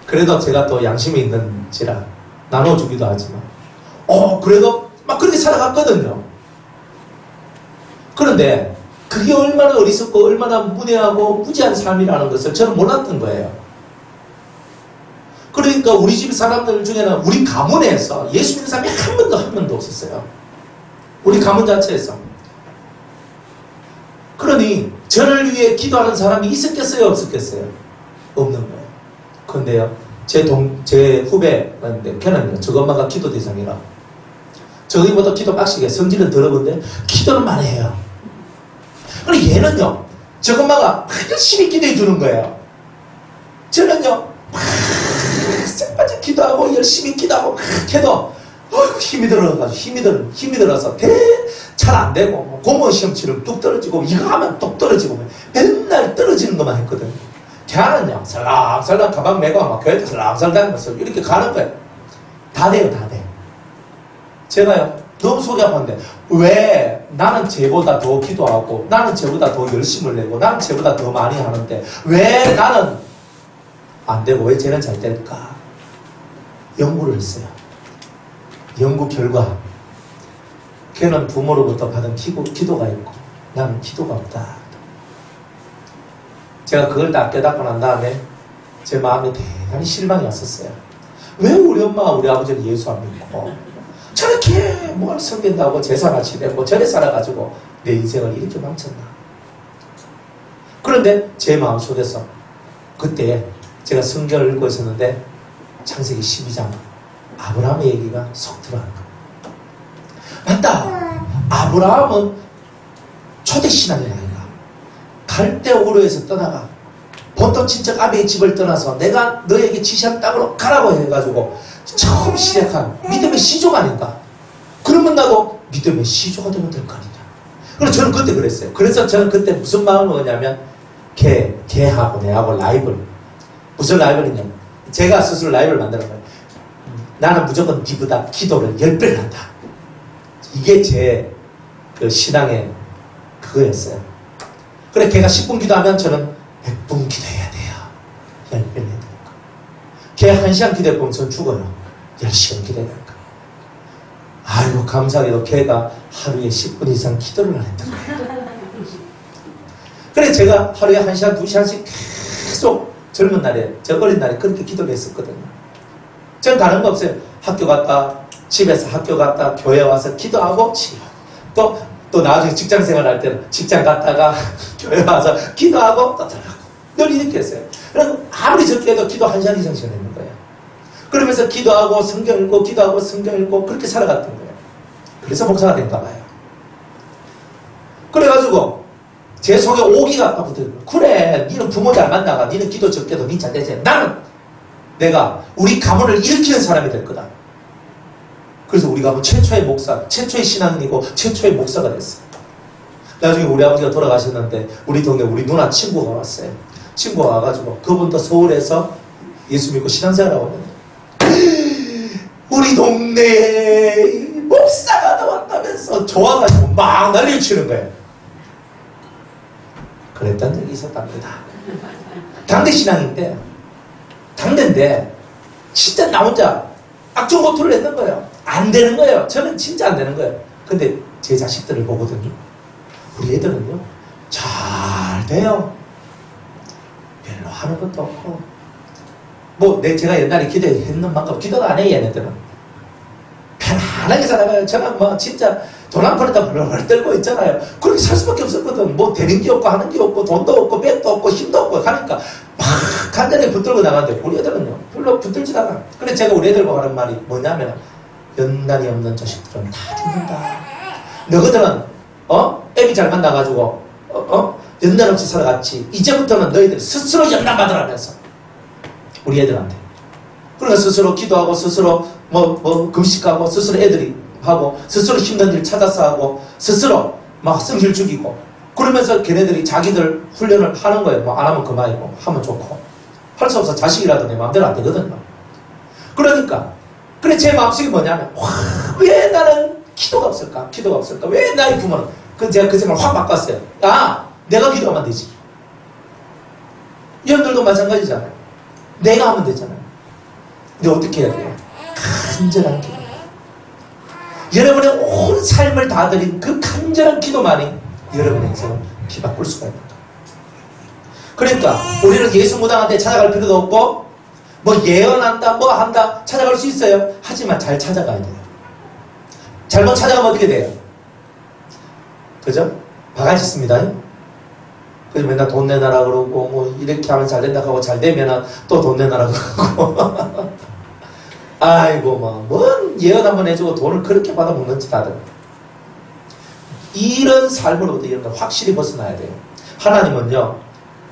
그래도 제가 또 양심이 있는지라 나눠주기도 하지만 그래도 막 그렇게 살아갔거든요. 그런데 그게 얼마나 어리석고 얼마나 문외하고 무지한 삶이라는 것을 저는 몰랐던 거예요. 그러니까 우리 집 사람들 중에는 우리 가문에서 예수 믿는 사람이 한 명도 없었어요. 우리 가문 자체에서. 그러니 저를 위해 기도하는 사람이 있었겠어요? 없었겠어요? 없는 거예요. 그런데요, 제 후배인데 걔는요, 저거 엄마가 기도 대상이라 저기보다 기도 빡시게 성질은 더러운데 기도는 많이 해요. 그런데 얘는요, 저거 엄마가 열심히 기도해 주는 거예요. 저는요, 쎄빠져 기도하고 열심히 기도하고 해도 힘이 들어가지고 힘이 들어서 잘 안 되고 뭐 공무원 시험 치르면 뚝 떨어지고 이거 하면 뚝 떨어지고 맨날 떨어지는 것만 했거든요. 걔는요, 살랑살랑 가방 메고 막 교회도 살랑살랑 다니면서 이렇게 가는 거예요. 다 돼요, 다 돼. 제가요, 너무 속이 아팠는데 왜 나는 쟤보다 더 기도하고 나는 쟤보다 더 열심을 내고 나는 쟤보다 더 많이 하는데 왜 나는 안 되고 왜 쟤는 잘 될까? 연구를 했어요. 연구 결과 걔는 부모로부터 받은 기도가 있고 나는 기도가 없다. 제가 그걸 다 깨닫고 난 다음에 제 마음에 대단히 실망이 왔었어요. 왜 우리 엄마 우리 아버지는 예수 안 믿고 저렇게 뭘 섬긴다고 제사같이 되고 저래 살아가지고 내 인생을 이렇게 망쳤나. 그런데 제 마음속에서 그때 제가 성경을 읽고 있었는데 창세기 12장 아브라함의 얘기가 속 들어가는 거예요. 맞다. 아브라함은 초대신앙이라니까. 갈대 우르에서 떠나가 보통 친척 아비의 집을 떠나서 내가 너에게 지시한 땅으로 가라고 해가지고 처음 시작한 믿음의 시조가 아닌가. 그러면 나도 믿음의 시조가 되면 될 거 아니냐. 그래서 저는 그때 그랬어요. 그래서 저는 그때 무슨 마음을 먹었냐면 걔하고 내하고 라이벌. 무슨 라이벌이냐면 제가 스스로 라이벌을 만드는 거예요. 나는 무조건 니보다 기도를 10배를 한다. 이게 제 그 신앙의 그거였어요. 그래 걔가 10분 기도하면 저는 100분 기도해야 돼요. 10배를 해야 되니까. 걔 1시간 기도해보면 전 죽어요. 10시간 기도해야 되니까. 아이고 감사하게도 걔가 하루에 10분 이상 기도를 안 했던 거예요. 그래 제가 하루에 1시간 2시간씩 계속 젊은 날에 저 어린 날에 그렇게 기도를 했었거든요. 전 다른 거 없어요. 학교 갔다 집에서 학교 갔다 교회 와서 기도하고 또 나중에 직장 생활할 때는 직장 갔다가 교회 와서 기도하고 또 들어가고 늘 이렇게 했어요. 그럼 아무리 적게 해도 기도 1시간 이상씩 했는 거예요. 그러면서 기도하고 성경 읽고 기도하고 성경 읽고 그렇게 살아갔던 거예요. 그래서 목사가 된가 봐요. 그래가지고 제 속에 오기가 붙어요. 그래 니는 부모 잘 만나가 니는 기도 적게도 니 잘 되지. 나는 내가 우리 가문을 일으키는 사람이 될 거다. 그래서 우리 가문 최초의 목사, 최초의 신앙인이고 최초의 목사가 됐어요. 나중에 우리 아버지가 돌아가셨는데 우리 동네 우리 누나 친구가 왔어요. 친구가 와가지고 그분도 서울에서 예수 믿고 신앙생활하고 있는데 우리 동네에 목사가 나왔다면서 좋아가지고 막 난리를 치는 거예요. 그랬던 적이 있었답니다. 당대 신앙인데 당대인데 진짜 나 혼자 악종고투를 했는 거예요. 안 되는 거예요. 저는 진짜 안 되는 거예요. 근데 제 자식들을 보거든요. 우리 애들은요 잘 돼요. 별로 하는 것도 없고 제가 옛날에 기도했는 만큼 기도도 안 해요. 얘네들은 편안하게 살아가요. 저는 진짜 돈 한 푼에다 벌벌 떨고 있잖아요. 그렇게 살 수밖에 없었거든. 되는 게 없고 하는 게 없고 돈도 없고 백도 없고 힘도 없고 하니까 막 간단히 붙들고 나가는데 우리 애들은요 별로 붙들지 않아. 그래서 제가 우리 애들 보고 하는 말이 뭐냐면 연단이 없는 자식들은 다 죽는다. 너희들은 애비 잘 만나가지고 연단 없이 살아갔지. 이제부터는 너희들 스스로 연단 받으라면서 우리 애들한테. 그러니까 스스로 기도하고 스스로 금식하고 스스로 애들이 하고 스스로 힘든 일 찾아서 하고 스스로 막 성질 죽이고 그러면서 걔네들이 자기들 훈련을 하는 거예요. 안 하면 그만이고 하면 좋고 할 수 없어. 자식이라도 내 마음대로 안 되거든요. 그러니까 그래 제 마음속이 뭐냐면 왜 나는 기도가 없을까? 왜 나의 부모는 제가 그 생각을 확 바꿨어요. 내가 기도하면 되지. 여러분들도 마찬가지잖아요. 내가 하면 되잖아요. 근데 어떻게 해야 돼요? 간절한 기도. 여러분의 온 삶을 다 드린 그 간절한 기도만이 여러분의 인생을 뒤바꿀 수가 있는 거예요. 그러니까 우리는 예수 무당한테 찾아갈 필요도 없고 예언한다 한다 찾아갈 수 있어요. 하지만 잘 찾아가야 돼요. 잘못 찾아가면 어떻게 돼요? 그죠? 바가지 씁니다. 그래서 맨날 돈 내놔라 그러고, 뭐, 이렇게 하면 잘 된다 하고, 잘 되면은 또 돈 내놔라 그러고. 아이고, 뭔 예언 한번 해주고 돈을 그렇게 받아먹는지 다들. 이런 삶으로부터 이런 걸 확실히 벗어나야 돼요. 하나님은요,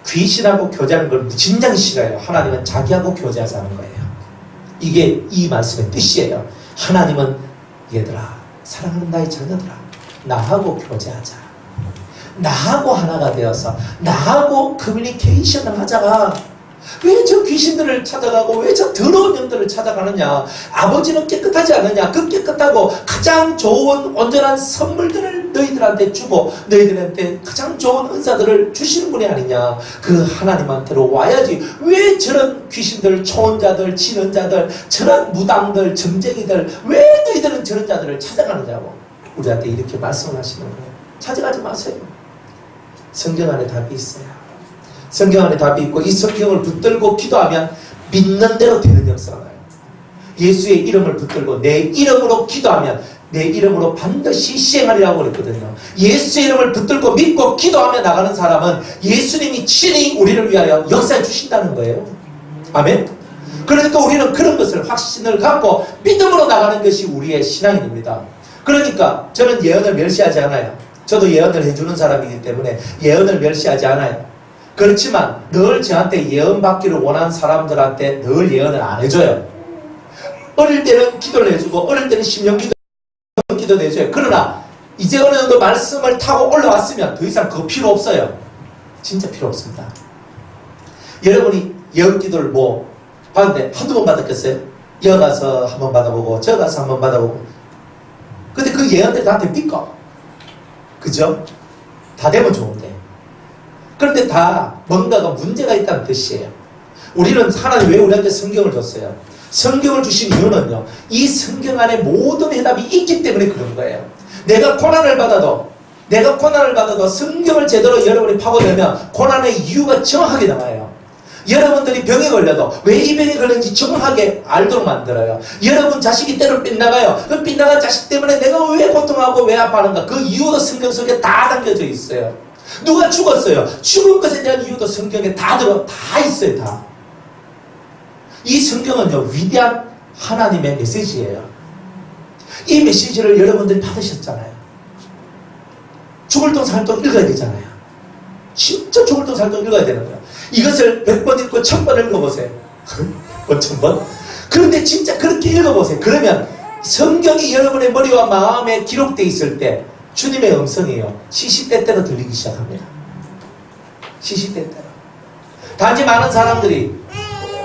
귀신하고 교제하는 걸 무진장 싫어해요. 하나님은 자기하고 교제하자는 거예요. 이게 이 말씀의 뜻이에요. 하나님은 얘들아, 사랑하는 나의 자녀들아, 나하고 교제하자. 나하고 하나가 되어서 나하고 커뮤니케이션을 하자. 왜 저 귀신들을 찾아가고 왜 저 더러운 영들을 찾아가느냐. 아버지는 깨끗하지 않느냐. 그 깨끗하고 가장 좋은 온전한 선물들을 너희들한테 주고 너희들한테 가장 좋은 은사들을 주시는 분이 아니냐. 그 하나님한테로 와야지. 왜 저런 귀신들, 초혼자들, 진언자들, 저런 무당들, 점쟁이들, 왜 너희들은 저런 자들을 찾아가느냐고 우리한테 이렇게 말씀하시는 거예요. 찾아가지 마세요. 성경 안에 답이 있어요. 성경 안에 답이 있고 이 성경을 붙들고 기도하면 믿는 대로 되는 역사가 나요. 예수의 이름을 붙들고 내 이름으로 기도하면 내 이름으로 반드시 시행하리라고 그랬거든요. 예수의 이름을 붙들고 믿고 기도하며 나가는 사람은 예수님이 친히 우리를 위하여 역사해 주신다는 거예요. 아멘. 그러니까 우리는 그런 것을 확신을 갖고 믿음으로 나가는 것이 우리의 신앙입니다. 그러니까 저는 예언을 멸시하지 않아요. 저도 예언을 해주는 사람이기 때문에 예언을 멸시하지 않아요. 그렇지만 늘 저한테 예언 받기를 원하는 사람들한테 늘 예언을 안 해줘요. 어릴 때는 기도를 해주고 어릴 때는 심령 기도도 해줘요. 그러나 이제 어느 정도 말씀을 타고 올라왔으면 더 이상 그거 필요 없어요. 진짜 필요 없습니다. 여러분이 예언 기도를 뭐 받는데 한두 번 받았겠어요? 여 가서 한번 받아보고 저 가서 한번 받아보고. 근데 그 예언들 다 됩니까? 그죠? 다 되면 좋은데. 그런데 다 뭔가가 문제가 있다는 뜻이에요. 우리는 하나님 왜 우리한테 성경을 줬어요? 성경을 주신 이유는요, 이 성경 안에 모든 해답이 있기 때문에 그런 거예요. 내가 고난을 받아도 성경을 제대로 여러분이 파고들면 고난의 이유가 정확하게 나와요. 여러분들이 병에 걸려도 왜 이 병에 걸렸는지 정확하게 알도록 만들어요. 여러분 자식이 때로 빗나가요. 그 빗나간 자식 때문에 내가 왜 고통하고 왜 아파하는가, 그 이유도 성경 속에 다 담겨져 있어요. 누가 죽었어요. 죽은 것에 대한 이유도 성경에 다 있어요. 다. 이 성경은요, 위대한 하나님의 메시지예요. 이 메시지를 여러분들이 받으셨잖아요. 죽을 돈 살 돈 읽어야 되잖아요. 진짜 죽을 돈 살 돈 읽어야 되는 거예요. 이것을 100번 읽고 1000번 읽어보세요. 1000번? 그런데 진짜 그렇게 읽어보세요. 그러면 성경이 여러분의 머리와 마음에 기록되어 있을 때 주님의 음성이요, 시시때때로 들리기 시작합니다. 시시때때로. 단지 많은 사람들이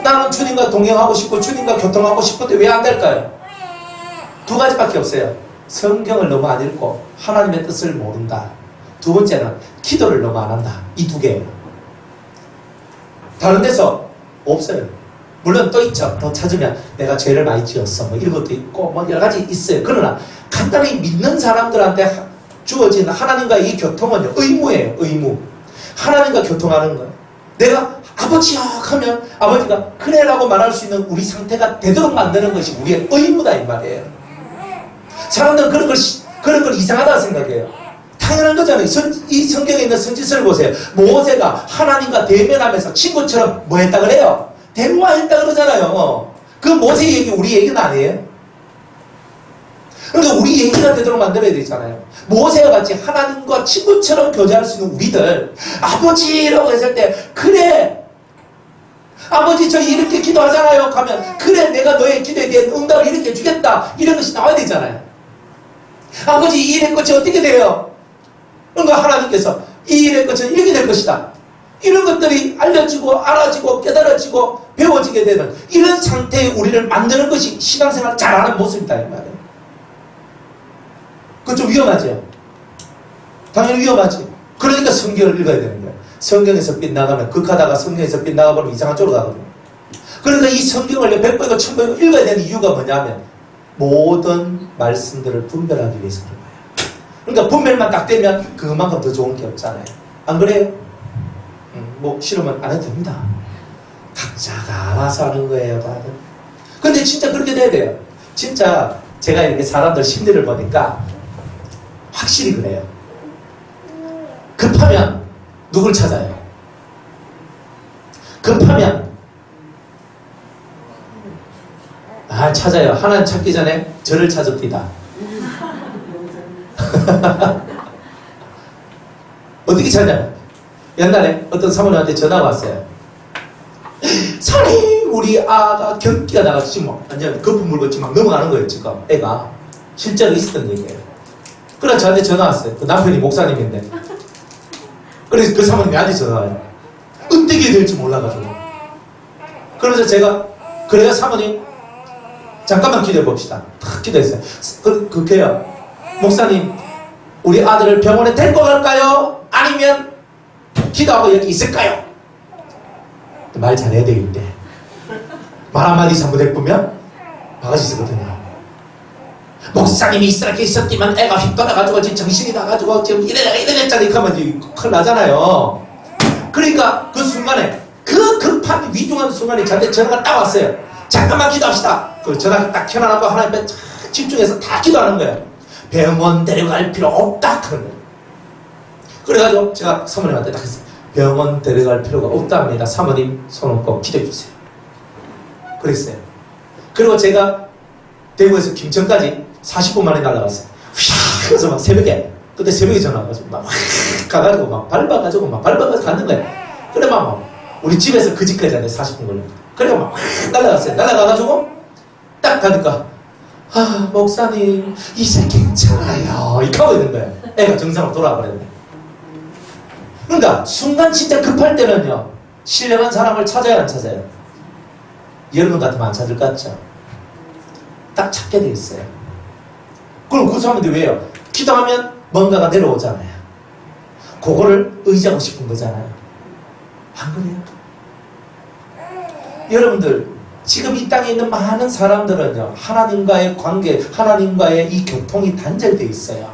나는 주님과 동행하고 싶고 주님과 교통하고 싶은데 왜 안 될까요? 두 가지밖에 없어요. 성경을 너무 안 읽고 하나님의 뜻을 모른다. 두 번째는 기도를 너무 안 한다. 이 두 개예요. 다른 데서 없어요. 물론 또 있죠. 더 찾으면 내가 죄를 많이 지었어, 뭐 이런 것도 있고 뭐 여러 가지 있어요. 그러나 간단히 믿는 사람들한테 주어진 하나님과의 이 교통은요, 의무예요. 의무. 하나님과 교통하는 거예요. 내가 아버지야 하면 아버지가 그래라고 말할 수 있는 우리 상태가 되도록 만드는 것이 우리의 의무다 이 말이에요. 사람들은 그런 걸 이상하다고 생각해요. 당연한 거잖아요. 이 성경에 있는 선지서를 보세요. 모세가 하나님과 대면하면서 친구처럼 뭐 했다 그래요? 대화했다 그러잖아요. 그 모세 얘기 우리 얘기는 아니에요. 그러니까 우리 얘기가 되도록 만들어야 되잖아요. 모세와 같이 하나님과 친구처럼 교제할 수 있는 우리들, 아버지라고 했을 때 그래 아버지 저 이렇게 기도하잖아요 하면 그래 내가 너의 기도에 대한 응답을 이렇게 해주겠다, 이런 것이 나와야 되잖아요. 아버지 이 일의 끝이 어떻게 돼요? 그러니까 하나님께서 이 일의 끝은 이렇게 될 것이다, 이런 것들이 알려지고 알아지고 깨달아지고 배워지게 되는 이런 상태에 우리를 만드는 것이 신앙생활 잘하는 모습이다 이 말이에요. 그건 좀 위험하죠. 당연히 위험하지. 그러니까 성경을 읽어야 되는 거예요. 성경에서 빗나가면, 극하다가 성경에서 빗나가버리면 이상한 쪽으로 가거든요. 그러니까 이 성경을 100번이고 1000번이고 읽어야 되는 이유가 뭐냐면 모든 말씀들을 분별하기 위해서 그런 거예요. 그러니까 분별만 딱 되면 그만큼 더 좋은 게 없잖아요. 안 그래요? 뭐 싫으면 안 해도 됩니다. 각자가 알아서 하는 거예요, 다들. 근데 진짜 그렇게 돼야 돼요. 진짜 제가 이렇게 사람들 심리를 보니까 확실히 그래요. 급하면 누굴 찾아요? 급하면 찾아요. 하나님 찾기 전에 저를 찾읍니다. 어떻게 찾냐? 옛날에 어떤 사모님한테 전화가 왔어요. 선생님, 우리 아가 경기가 나가서 지금 완전 거품 물고 지금 막 넘어가는 거예요. 지금 애가 실제로 있었던 얘기예요. 그래서 저한테 전화 왔어요. 그 남편이 목사님인데. 그래서 그 사모님이 나한테 전화 와요. 어떻게 될지 몰라가지고. 그래서 제가 그래요 사모님 잠깐만 기도해 봅시다. 탁 기도했어요. 그게요. 목사님, 우리 아들을 병원에 데리고 갈까요? 아니면 기도하고 여기 있을까요? 말 잘해야 되겠대. 말 한마디 잘못해보면 바가지 쓰거든요. 목사님이 이렇게 있었지만 애가 휘빨아가지고 지금 정신이 나가지고 지금 이래저래 하면 큰일 나잖아요. 그러니까 그 순간에 그 급한 위중한 순간에 저한테 전화가 딱 왔어요. 잠깐만 기도합시다. 그 전화 딱 켜놔놓고 하나님 앞에 집중해서 다 기도하는 거예요. 병원 데려갈 필요 없다 그런 거예요. 그래가지고 제가 사모님한테 딱 했어요. 병원 데려갈 필요가 없답니다. 사모님 손을 꼭 기도해 주세요. 그랬어요. 그리고 제가 대구에서 김천까지 40분 만에 날아갔어요. 그래서 막 새벽에 그때 새벽에 전화 와가지고 막 가가지고 막 밟아가지고 가는 거예요. 그래 막 우리 집에서 그 집까지 하는데 40분 걸립니다. 그래 막 날아갔어요. 날아가가지고 딱 가니까 목사님 이제 괜찮아요 이렇게 하고 있는 거예요. 애가 정상으로 돌아와 버렸네. 그러니까 순간 진짜 급할 때는요 신령한 사람을 찾아야 안 찾아요? 여러분 같으면 안 찾을 것 같죠? 딱 찾게 돼 있어요. 그럼 그 사람들이 왜요? 기도하면 뭔가가 내려오잖아요. 그거를 의지하고 싶은 거잖아요. 안 그래요? 여러분들 지금 이 땅에 있는 많은 사람들은요 하나님과의 관계, 하나님과의 이 교통이 단절되어 있어요.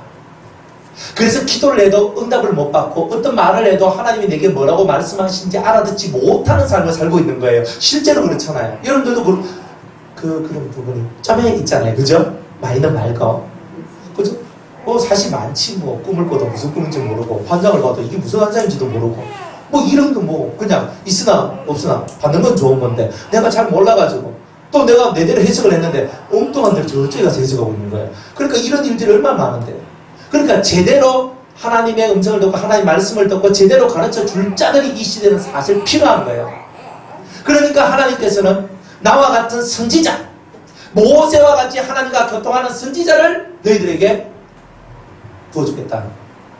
그래서 기도를 해도 응답을 못 받고 어떤 말을 해도 하나님이 내게 뭐라고 말씀하시는지 알아듣지 못하는 삶을 살고 있는 거예요. 실제로 그렇잖아요. 여러분들도 그런 부분이 좀 있잖아요. 그죠? 많이는 말고. 그죠? 사실 많지 뭐. 꿈을 꿔도 무슨 꿈인지 모르고 환상을 봐도 이게 무슨 환상인지도 모르고 뭐 이런 거 뭐 그냥 있으나 없으나 받는 건 좋은 건데 내가 잘 몰라가지고 또 내가 내대로 해석을 했는데 엉뚱한 데를 저쪽에 가서 해석하고 있는 거예요. 그러니까 이런 일들이 얼마나 많은데 그러니까 제대로 하나님의 음성을 듣고 하나님의 말씀을 듣고 제대로 가르쳐 줄 자들이 이 시대는 사실 필요한 거예요. 그러니까 하나님께서는 나와 같은 선지자 모세와 같이 하나님과 교통하는 선지자를 너희들에게 부어주겠다.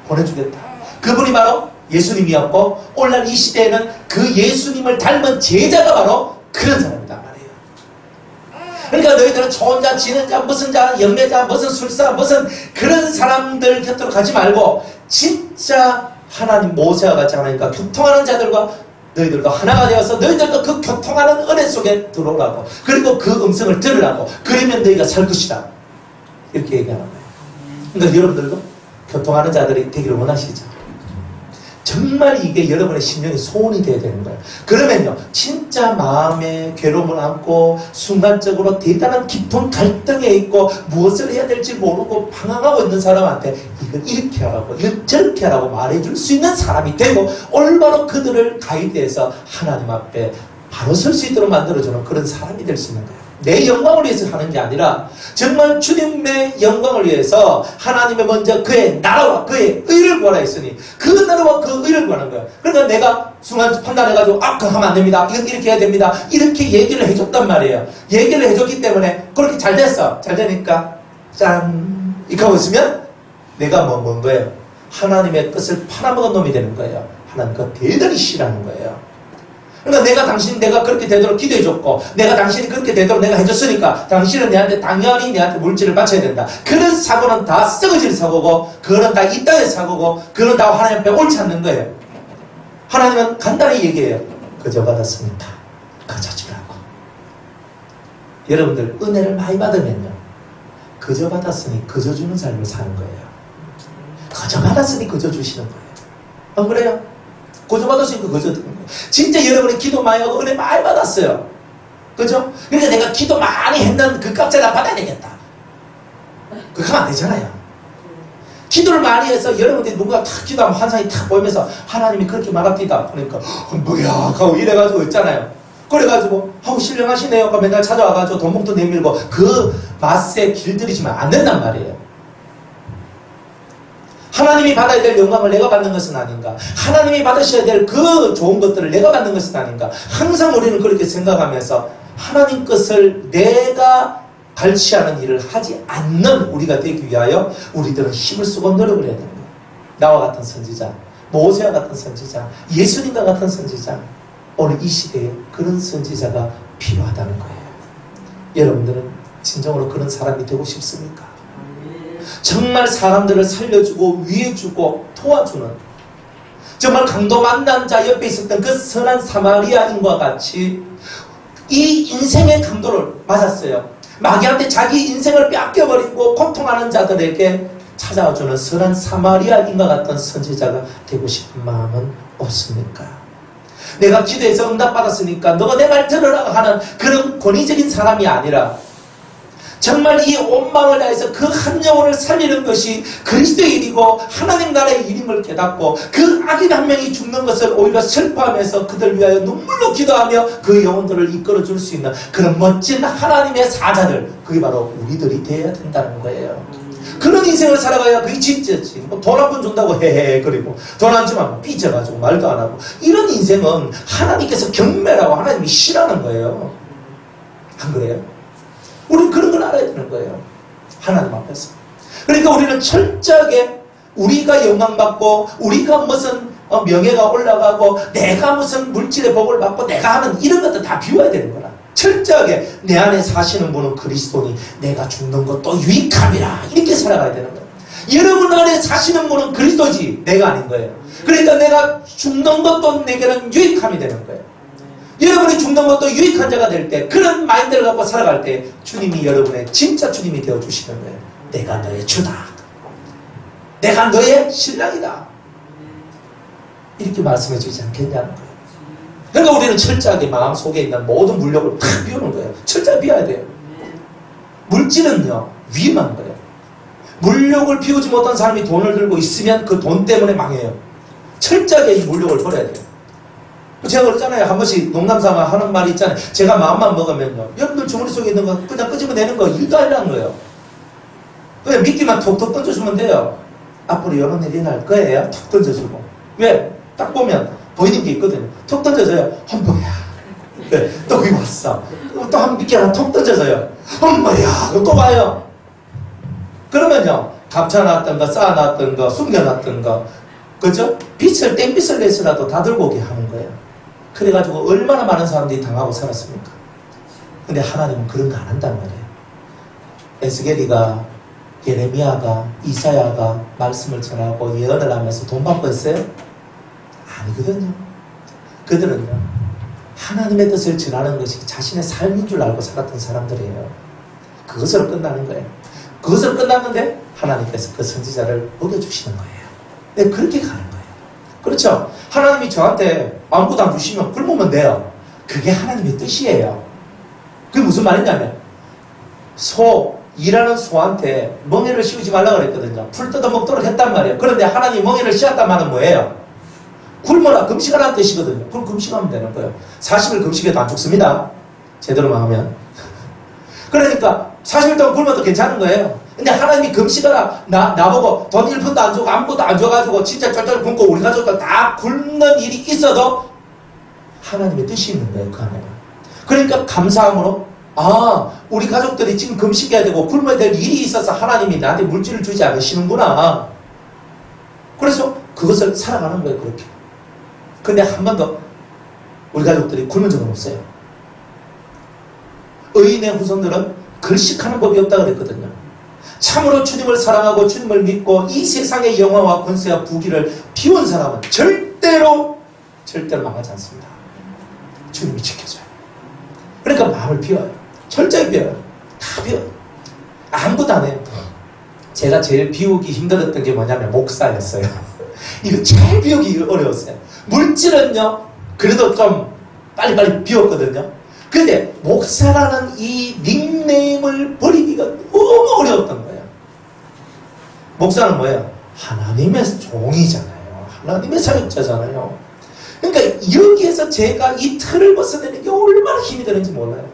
보내주겠다. 그분이 바로 예수님이었고 오늘날 이 시대에는 그 예수님을 닮은 제자가 바로 그런 사람이란 말이에요. 그러니까 너희들은 초혼자, 진혼자, 무슨 자, 영매자, 무슨 술사, 무슨 그런 사람들 곁으로 가지 말고 진짜 하나님 모세와 같이 하나님과 교통하는 자들과 너희들도 하나가 되어서 너희들도 그 교통하는 은혜 속에 들어오라고 그리고 그 음성을 들으라고 그러면 너희가 살 것이다. 이렇게 얘기하는 거예요. 그러니까 여러분들도 교통하는 자들이 되기를 원하시죠? 정말 이게 여러분의 심령의 소원이 되어야 되는 거예요. 그러면요 진짜 마음에 괴로움을 안고 순간적으로 대단한 깊은 갈등에 있고 무엇을 해야 될지 모르고 방황하고 있는 사람한테 이걸 이렇게 하라고 이걸 저렇게 하라고 말해줄 수 있는 사람이 되고 올바로 그들을 가이드해서 하나님 앞에 바로 설 수 있도록 만들어주는 그런 사람이 될 수 있는 거예요. 내 영광을 위해서 하는 게 아니라 정말 주님의 영광을 위해서 하나님의 먼저 그의 나라와 그의 의를 구하라 했으니 그 나라와 그 의를 구하는 거예요. 그러니까 내가 순간 판단해가지고 그거 하면 안 됩니다. 이건 이렇게 해야 됩니다. 이렇게 얘기를 해줬단 말이에요. 얘기를 해줬기 때문에 그렇게 잘 됐어. 잘 되니까 짠 이렇게 하고 있으면 내가 뭔 거예요? 하나님의 뜻을 팔아먹은 놈이 되는 거예요. 하나님 그거 대단히 싫어하는 거예요. 그러니까 내가 그렇게 되도록 기도해줬고 내가 당신이 그렇게 되도록 내가 해줬으니까 당신은 당연히 내한테 물질을 바쳐야 된다. 그런 사고는 다 썩어질 사고고 그거는 다 이 땅의 사고고 그거는 다 하나님 앞에 옳지 않는 거예요. 하나님은 간단히 얘기해요. 그저 받았으니까 그저 주라고. 여러분들 은혜를 많이 받으면요 그저 받았으니 그저 주는 삶을 사는 거예요. 그저 받았으니 그저 주시는 거예요. 안 그래요? 그저 받았으니까 그저 드는 거예요. 진짜 여러분이 기도 많이 하고 은혜 많이 받았어요. 그죠? 그러니까 내가 기도 많이 했는 그 값을 다 받아야 되겠다. 그렇게 하면 안 되잖아요. 기도를 많이 해서 여러분들이 누군가 탁 기도하면 환상이 탁 보이면서 하나님이 그렇게 말합니다. 그러니까 뭐야 하고 이래가지고 있잖아요. 그래가지고 신령하시네요. 그러니까 맨날 찾아와가지고 돈봉투 내밀고 그 맛에 길들이시면 안 된단 말이에요. 하나님이 받아야 될 영광을 내가 받는 것은 아닌가? 하나님이 받으셔야 될 그 좋은 것들을 내가 받는 것은 아닌가? 항상 우리는 그렇게 생각하면서 하나님 것을 내가 갈취하는 일을 하지 않는 우리가 되기 위하여 우리들은 힘을 쓰고 노력을 해야 됩니다. 나와 같은 선지자, 모세와 같은 선지자, 예수님과 같은 선지자, 오늘 이 시대에 그런 선지자가 필요하다는 거예요. 여러분들은 진정으로 그런 사람이 되고 싶습니까? 정말 사람들을 살려주고 위해주고 도와주는, 정말 강도 만난 자 옆에 있었던 그 선한 사마리아인과 같이 이 인생의 강도를 맞았어요. 마귀한테 자기 인생을 뺏겨버리고 고통하는 자들에게 찾아와주는 선한 사마리아인과 같은 선지자가 되고 싶은 마음은 없습니까? 내가 기도해서 응답받았으니까 너가 내 말 들으라 하는 그런 권위적인 사람이 아니라 정말 이 온 마음을 다해서 그 한 영혼을 살리는 것이 그리스도의 일이고 하나님 나라의 일임을 깨닫고 그 악인 한 명이 죽는 것을 오히려 슬퍼하면서 그들 위하여 눈물로 기도하며 그 영혼들을 이끌어줄 수 있는 그런 멋진 하나님의 사자들, 그게 바로 우리들이 되어야 된다는 거예요. 그런 인생을 살아가야 그게 진짜지. 뭐 돈 한 번 준다고 헤헤 그리고 돈 안 주면 삐져가지고 말도 안 하고, 이런 인생은 하나님께서 경멸하고 하나님이 싫어하는 거예요. 안 그래요? 우리는 그런 걸 알아야 되는 거예요. 하나님 앞에서. 그러니까 우리는 철저하게 우리가 영광받고 우리가 무슨 명예가 올라가고 내가 무슨 물질의 복을 받고 내가 하는 이런 것들 다 비워야 되는 거라. 철저하게 내 안에 사시는 분은 그리스도니 내가 죽는 것도 유익함이라, 이렇게 살아가야 되는 거예요. 여러분 안에 사시는 분은 그리스도지 내가 아닌 거예요. 그러니까 내가 죽는 것도 내게는 유익함이 되는 거예요. 여러분이 죽는 것도 유익한 자가 될 때, 그런 마인드를 갖고 살아갈 때 주님이 여러분의 진짜 주님이 되어주시는 거예요. 내가 너의 주다, 내가 너의 신랑이다, 이렇게 말씀해 주지 않겠냐는 거예요. 그러니까 우리는 철저하게 마음속에 있는 모든 물욕을 다 비우는 거예요. 철저히 비워야 돼요. 물질은요 위험한 거예요. 물욕을 비우지 못한 사람이 돈을 들고 있으면 그 돈 때문에 망해요. 철저하게 이 물욕을 버려야 돼요. 제가 그러잖아요. 한 번씩 농담삼아 하는 말이 있잖아요. 제가 마음만 먹으면요, 여러분들 주머니 속에 있는 거 그냥 끄집어내는 거 일도 아니라는 거예요. 그냥 미끼만 톡톡 던져주면 돼요. 앞으로 이런 일이 날 거예요. 톡 던져주고. 왜? 딱 보면 보이는 게 있거든요. 톡 던져서요. 뭐야. 네, 또 거기 왔어. 또 한 미끼 하나 톡 던져서요. 뭐야. 또 봐요. 그러면요, 감춰놨던 거, 쌓아놨던 거, 숨겨놨던 거, 그죠? 빛을, 땡빛을 내서라도 다 들고 오게 하는 거예요. 그래가지고 얼마나 많은 사람들이 당하고 살았습니까? 근데 하나님은 그런 거 안 한단 말이에요. 에스겔이가, 예레미야가, 이사야가 말씀을 전하고 예언을 하면서 돈 받고 했어요? 아니거든요. 그들은요, 하나님의 뜻을 전하는 것이 자신의 삶인 줄 알고 살았던 사람들이에요. 그것으로 끝나는 거예요. 그것으로 끝났는데 하나님께서 그 선지자를 먹여주시는 거예요. 네, 그렇게 가는 거예요. 그렇죠? 하나님이 저한테 아무것도 안 주시면 굶으면 돼요. 그게 하나님의 뜻이에요. 그게 무슨 말이냐면, 일하는 소한테 멍에를 씌우지 말라고 그랬거든요. 풀 뜯어 먹도록 했단 말이에요. 그런데 하나님이 멍에를 씌웠단 말은 뭐예요? 굶어라, 금식하라는 뜻이거든요. 그럼 금식하면 되는 거예요. 40일 금식해도 안 죽습니다. 제대로만 하면. 그러니까 40일 동안 굶어도 괜찮은 거예요. 근데 하나님이 금식하라, 나보고 돈 1푼도 안 주고 아무것도 안 줘가지고 진짜 쫄쫄 굶고 우리 가족들 다 굶는 일이 있어도 하나님의 뜻이 있는 거예요, 그 안에는. 그러니까 감사함으로, 우리 가족들이 지금 금식해야 되고 굶어야 될 일이 있어서 하나님이 나한테 물질을 주지 않으시는구나. 그래서 그것을 살아가는 거예요, 그렇게. 근데 한 번도 우리 가족들이 굶은 적은 없어요. 의인의 후손들은 글식하는 법이 없다고 그랬거든요. 참으로 주님을 사랑하고 주님을 믿고 이 세상의 영화와 권세와 부귀를 비운 사람은 절대로 망하지 않습니다. 주님이 지켜줘요. 그러니까 마음을 비워요. 철저히 비워요. 다 비워요. 아무것도 안 해요. 제가 제일 비우기 힘들었던 게 뭐냐면 목사였어요. 이거 제일 비우기 어려웠어요. 물질은요 그래도 좀 빨리빨리 비웠거든요. 근데 목사라는 이 닉네임을 버리기가 너무 어려웠던 거예요. 목사는 뭐예요? 하나님의 종이잖아요. 하나님의 사역자잖아요. 그러니까 여기에서 제가 이 틀을 벗어내는 게 얼마나 힘이 드는지 몰라요.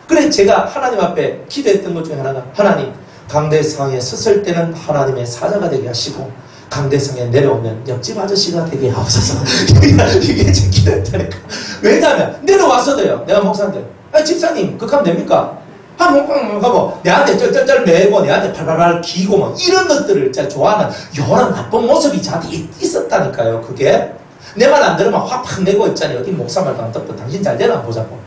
그래 제가 하나님 앞에 기도했던 것 중에 하나가 하나님 강대상에 섰을 때는 하나님의 사자가 되게 하시고 강대상에 내려오면 옆집 아저씨가 되게 하옵소서. 이게 제 기도했다니까. 왜냐하면 내려와서도요. 내가 목사인데 집사님 그렇게 하면 됩니까? 하고 내한테 쩔쩔쩔 매고 내한테 팔팔팔 기고 뭐 이런 것들을 제가 좋아하는 이런 나쁜 모습이 저한테 있었다니까요. 그게 내 말 안 들으면 확 내고 있잖아요. 어디 목사 말도 안 듣고 당신 잘 되나 보자고.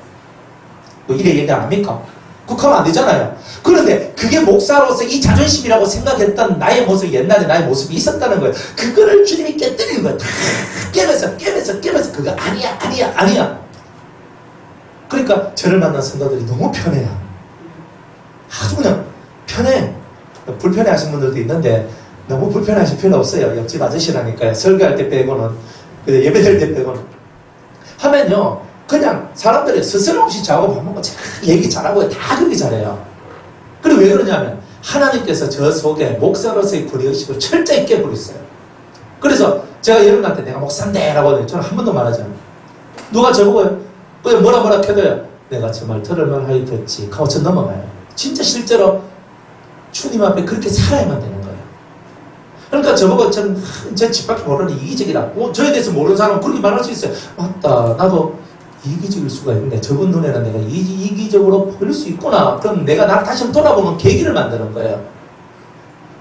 뭐 이래 얘기 안 합니까? 그렇게 하면 안 되잖아요. 그런데 그게 목사로서 이 자존심이라고 생각했던 나의 모습, 옛날에 나의 모습이 있었다는 거예요. 그거를 주님이 깨뜨리는 거예요. 다 깨면서 그거 아니야. 그러니까 저를 만난 성도들이 너무 편해요. 아주 그냥 편해. 불편해 하신 분들도 있는데 너무 불편하실 필요 없어요. 옆집 아저씨라니까요. 설교할 때 빼고는, 예배될 때 빼고는. 하면요, 그냥 사람들이 스스럼 없이 자고 밥 먹고 얘기 잘하고 다 그렇게 잘해요. 그리고 왜 그러냐면 하나님께서 저 속에 목사로서의 불의의식을 철저히 깨버렸어요. 그래서 제가 여러분한테 내가 목사인데 라고 하더니 저는 한 번도 말하지 않아요. 누가 저보고요 그냥 뭐라 해도요 내가 정말 들을만 하게 됐지 하고 저 넘어가요. 진짜 실제로 주님 앞에 그렇게 살아야만 되는 거예요. 그러니까 저보고 제 집밖에 모르는 이기적이다. 저에 대해서 모르는 사람은 그렇게 말할 수 있어요. 맞다, 나도 이기적일 수가 있는데 저분 눈에는 내가 이기적으로 보일 수 있구나. 그럼 내가 나를 다시 한번 돌아보는 계기를 만드는 거예요.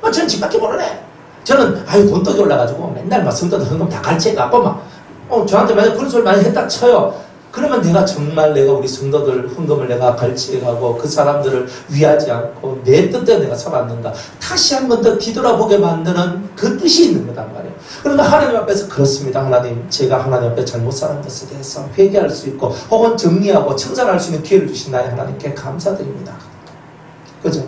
저는 집밖에 모르네. 저는 돈독이 올라가지고 맨날 막 성도들 헌금 다 가르쳐갖고 막 저한테 만약 그런 소리 많이 했다 쳐요. 그러면 내가 정말 내가 우리 성도들 헌금을 내가 가르치고 그 사람들을 위하지 않고 내 뜻대로 내가 살았는가 다시 한 번 더 뒤돌아보게 만드는 그 뜻이 있는 거단 말이에요. 그러면 하나님 앞에서 그렇습니다. 하나님 제가 하나님 앞에 잘못 살은 것에 대해서 회개할 수 있고 혹은 정리하고 청산할 수 있는 기회를 주신 나의 하나님께 감사드립니다. 그죠?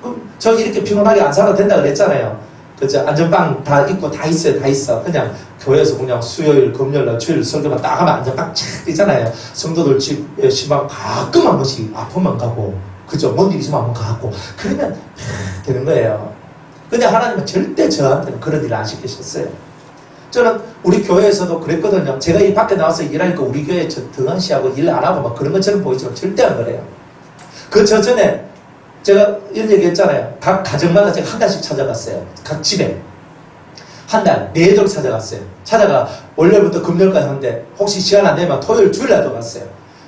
그럼 저 이렇게 피곤하게 안 살아도 된다 그랬잖아요. 그죠? 안전빵 다 있고 다 있어. 그냥 교회에서 그냥 수요일, 금요일, 주일 설교만 딱 하면 안전빵 착 있잖아요. 성도들 집에 심한 가끔 한 번씩 아프면 가고, 그죠? 뭔 일 있으면 한번 가고, 그러면 되는 거예요. 근데 하나님은 절대 저한테는 그런 일을 안 시키셨어요. 저는 우리 교회에서도 그랬거든요. 제가 이 밖에 나와서 일하니까 우리 교회 저 등한시하고 일 안 하고 막 그런 것처럼 보이지만 절대 안 그래요. 저 전에 제가 이런 얘기 했잖아요. 각 가정마다 제가 한 달씩 찾아갔어요. 각 집에. 한 달, 4절 찾아갔어요. 찾아가 월요일부터 금요일까지 하는데 혹시 시간 안 되면 토요일, 주일날도 갔어요.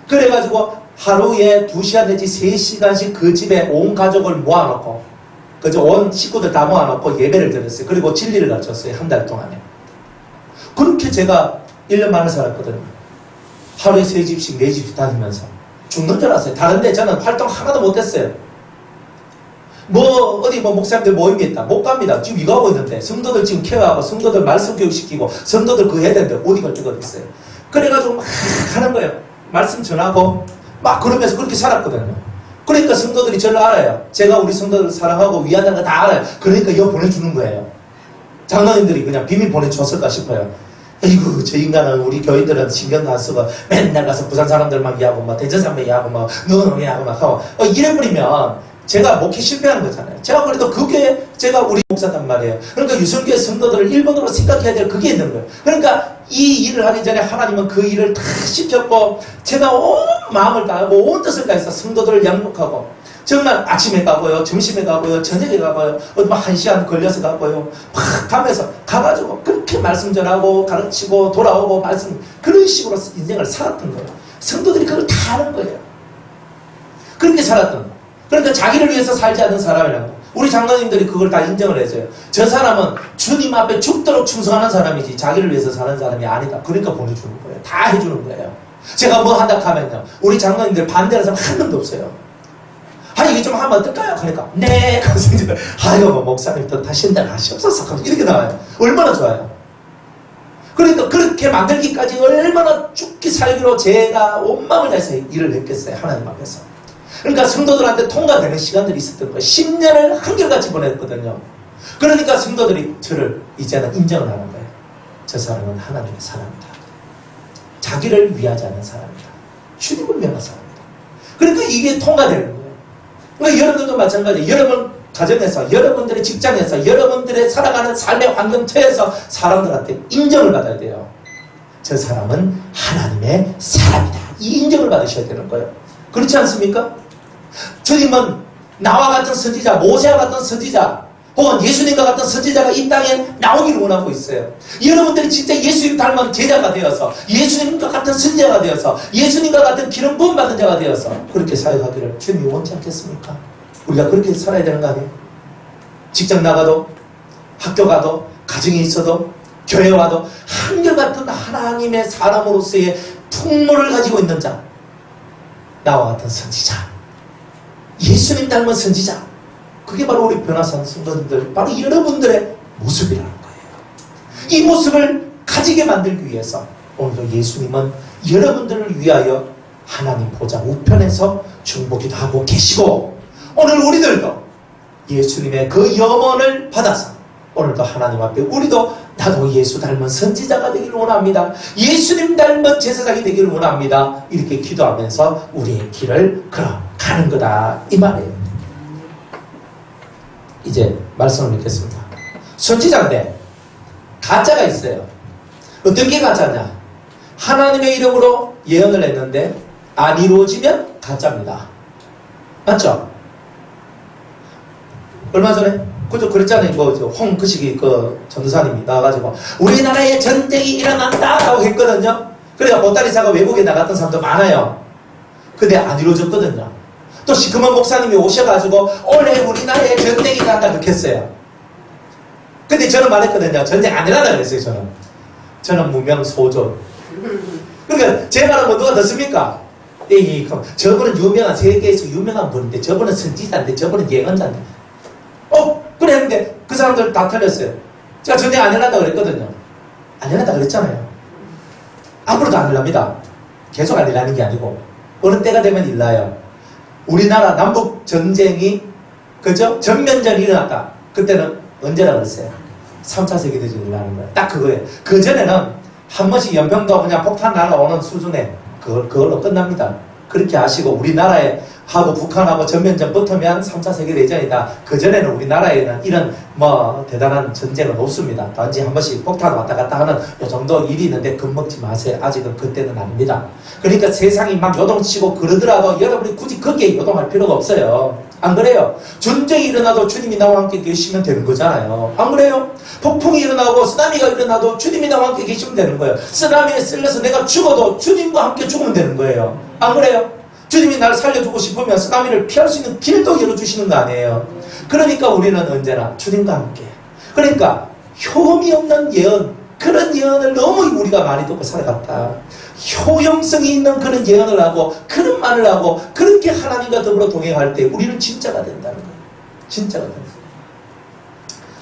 그래가지고 하루에 2시간 내지 3시간씩 그 집에 온 가족을 모아놓고 그죠? 온 식구들 다 모아놓고 예배를 드렸어요. 그리고 진리를 가르쳤어요. 한 달 동안에. 그렇게 제가 1년 만에 살았거든요. 하루에 3집씩 4집씩 다니면서 죽는 줄 알았어요. 다른데 저는 활동 하나도 못했어요. 어디 목사님들 모임이 있다. 못 갑니다. 지금 이거 하고 있는데, 성도들 지금 케어하고, 성도들 말씀 교육시키고, 성도들 그거 해야 되는데, 어디 갈 데가 있어요. 그래가지고 막 하는 거예요. 말씀 전하고, 막 그러면서 그렇게 살았거든요. 그러니까 성도들이 저를 알아요. 제가 우리 성도들 사랑하고 위한다는 거 다 알아요. 그러니까 이거 보내주는 거예요. 장로님들이 그냥 비밀 보내줬을까 싶어요. 아이고, 저 인간은 우리 교인들은 신경도 안 쓰고, 맨날 가서 부산 사람들만 이해하고, 대전 사람만 이해하고, 누구누구 이해하고 막 하고, 이래버리면, 제가 목회 실패하는 거잖아요. 제가 그래도 그게 제가 우리 목사단 말이에요. 그러니까 유성교회 성도들을 1번으로 생각해야 될 그게 있는 거예요. 그러니까 이 일을 하기 전에 하나님은 그 일을 다 시켰고 제가 온 마음을 다하고 온 뜻을 다해서 성도들을 양육하고 정말 아침에 가고요, 점심에 가고요, 저녁에 가고요, 어디 1시간 걸려서 가고요, 막 가면서 가가지고 그렇게 말씀 전하고 가르치고 돌아오고 말씀 그런 식으로 인생을 살았던 거예요. 성도들이 그걸 다 아는 거예요. 그렇게 살았던 거예요. 그러니까 자기를 위해서 살지 않는 사람이라는 거예요. 우리 장로님들이 그걸 다 인정을 해줘요. 저 사람은 주님 앞에 죽도록 충성하는 사람이지 자기를 위해서 사는 사람이 아니다. 그러니까 보내주는 거예요. 다 해주는 거예요. 제가 뭐 한다 하면요. 우리 장로님들 반대하는 사람 한 명도 없어요. 이게 좀 하면 어떨까요? 그러니까 네. 그래서 이제 목사님 또 다시 한달 하시옵소서. 이렇게 나와요. 얼마나 좋아요. 그러니까 그렇게 만들기까지 얼마나 죽기 살기로 제가 온 마음을 다해서 일을 했겠어요. 하나님 앞에서. 그러니까 성도들한테 통과되는 시간들이 있었던 거예요. 10년을 한결같이 보냈거든요. 그러니까 성도들이 저를 이제는 인정을 하는 거예요. 저 사람은 하나님의 사람이다. 자기를 위하지 않는 사람이다. 주님을 위한 사람이다. 그러니까 이게 통과되는 거예요. 그러니까 여러분들도 마찬가지예요. 여러분 가정에서, 여러분들의 직장에서, 여러분들의 살아가는 삶의 환경터에서 사람들한테 인정을 받아야 돼요. 저 사람은 하나님의 사람이다. 이 인정을 받으셔야 되는 거예요. 그렇지 않습니까? 주님은 나와 같은 선지자, 모세와 같은 선지자, 혹은 예수님과 같은 선지자가 이 땅에 나오기를 원하고 있어요. 여러분들이 진짜 예수님 닮은 제자가 되어서, 예수님과 같은 선지자가 되어서, 예수님과 같은 기름 부음 받은 자가 되어서 그렇게 사역하기를 주님이 원치 않겠습니까? 우리가 그렇게 살아야 되는 거 아니에요? 직장 나가도, 학교 가도, 가정에 있어도, 교회 와도 한결같은 하나님의 사람으로서의 풍모를 가지고 있는 자, 나와 같은 선지자, 예수님 닮은 선지자, 그게 바로 우리 변화산 성도들, 바로 여러분들의 모습이라는 거예요. 이 모습을 가지게 만들기 위해서 오늘도 예수님은 여러분들을 위하여 하나님 보좌 우편에서 중보기도 하고 계시고, 오늘 우리들도 예수님의 그 염원을 받아서 오늘도 하나님 앞에 우리도 나도 예수 닮은 선지자가 되기를 원합니다. 예수님 닮은 제사장이 되기를 원합니다. 이렇게 기도하면서 우리의 길을 걸어가는 거다, 이 말이에요. 이제 말씀을 읽겠습니다. 선지자인데 가짜가 있어요. 어떤 게 가짜냐? 하나님의 이름으로 예언을 했는데 안 이루어지면 가짜입니다. 맞죠? 얼마 전에 그랬잖아요. 홍그식이 전도사님이 나와가지고 우리나라에 전쟁이 일어난다라고 했거든요. 그러니까 보따리사가 외국에 나갔던 사람도 많아요. 근데 안 이루어졌거든요. 또 시커먼 목사님이 오셔가지고 올해 우리나라에 전쟁이 일어난다 그렇게 했어요. 근데 저는 말했거든요. 전쟁 안 일어난다 그랬어요. 저는 무명소존. 그러니까 제 말은 누가 듣습니까? 저분은 유명한, 세계에서 유명한 분인데, 저분은 선지자인데, 저분은 예언자인데, 그래 했는데 그 사람들 다 틀렸어요. 제가 전쟁 안 일어난다 그랬거든요. 안 일어난다 그랬잖아요. 앞으로도 안 일어납니다. 계속 안 일어나는 게 아니고 어느 때가 되면 일어나요. 우리나라 남북 전쟁이 그죠? 전면전이 일어났다. 그때는 언제라 그랬어요? 3차 세계대전이 일어나는 거예요. 딱 그거예요. 그 전에는 한 번씩 연평도 그냥 폭탄 날아오는 수준에 그걸로 끝납니다. 그렇게 아시고, 우리나라에 하고 북한하고 전면전 붙으면 3차 세계대전이다. 그전에는 우리나라에는 이런 대단한 전쟁은 없습니다. 단지 한 번씩 폭탄 왔다 갔다 하는 요 정도 일이 있는데 겁먹지 마세요. 아직은 그때는 아닙니다. 그러니까 세상이 막 요동치고 그러더라도 여러분이 굳이 거기에 요동할 필요가 없어요. 안 그래요? 전쟁이 일어나도 주님이 나와 함께 계시면 되는 거잖아요. 안 그래요? 폭풍이 일어나고 쓰나미가 일어나도 주님이 나와 함께 계시면 되는 거예요. 쓰나미에 쓸려서 내가 죽어도 주님과 함께 죽으면 되는 거예요. 안 그래요? 주님이 나를 살려주고 싶으면 쓰나미를 피할 수 있는 길도 열어주시는 거 아니에요. 그러니까 우리는 언제나 주님과 함께, 그러니까 효험이 없는 예언, 그런 예언을 너무 우리가 많이 듣고 살아갔다. 효용성이 있는 그런 예언을 하고 그런 말을 하고 그렇게 하나님과 더불어 동행할 때 우리는 진짜가 된다는 거예요. 진짜가 된다.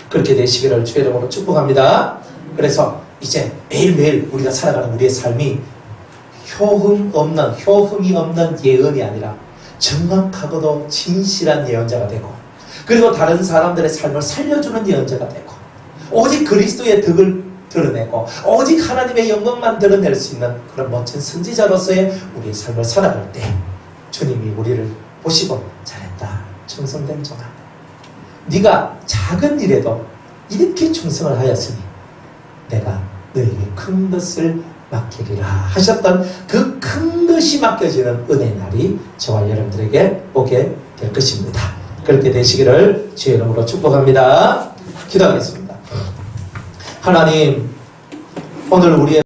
그렇게 되시기를 주의 이름으로 축복합니다. 그래서 이제 매일매일 우리가 살아가는 우리의 삶이 효험이 없는 예언이 아니라 정확하고도 진실한 예언자가 되고, 그리고 다른 사람들의 삶을 살려주는 예언자가 되고, 오직 그리스도의 덕을 드러내고 오직 하나님의 영광만 드러낼 수 있는 그런 멋진 선지자로서의 우리의 삶을 살아갈 때 주님이 우리를 보시고 잘했다, 충성된 종아, 네가 작은 일에도 이렇게 충성을 하였으니 내가 너에게 큰 것을 맡기리라 하셨던 그 큰 것이 맡겨지는 은혜의 날이 저와 여러분들에게 오게 될 것입니다. 그렇게 되시기를 주의 이름으로 축복합니다. 기도하겠습니다. 하나님, 오늘 우리의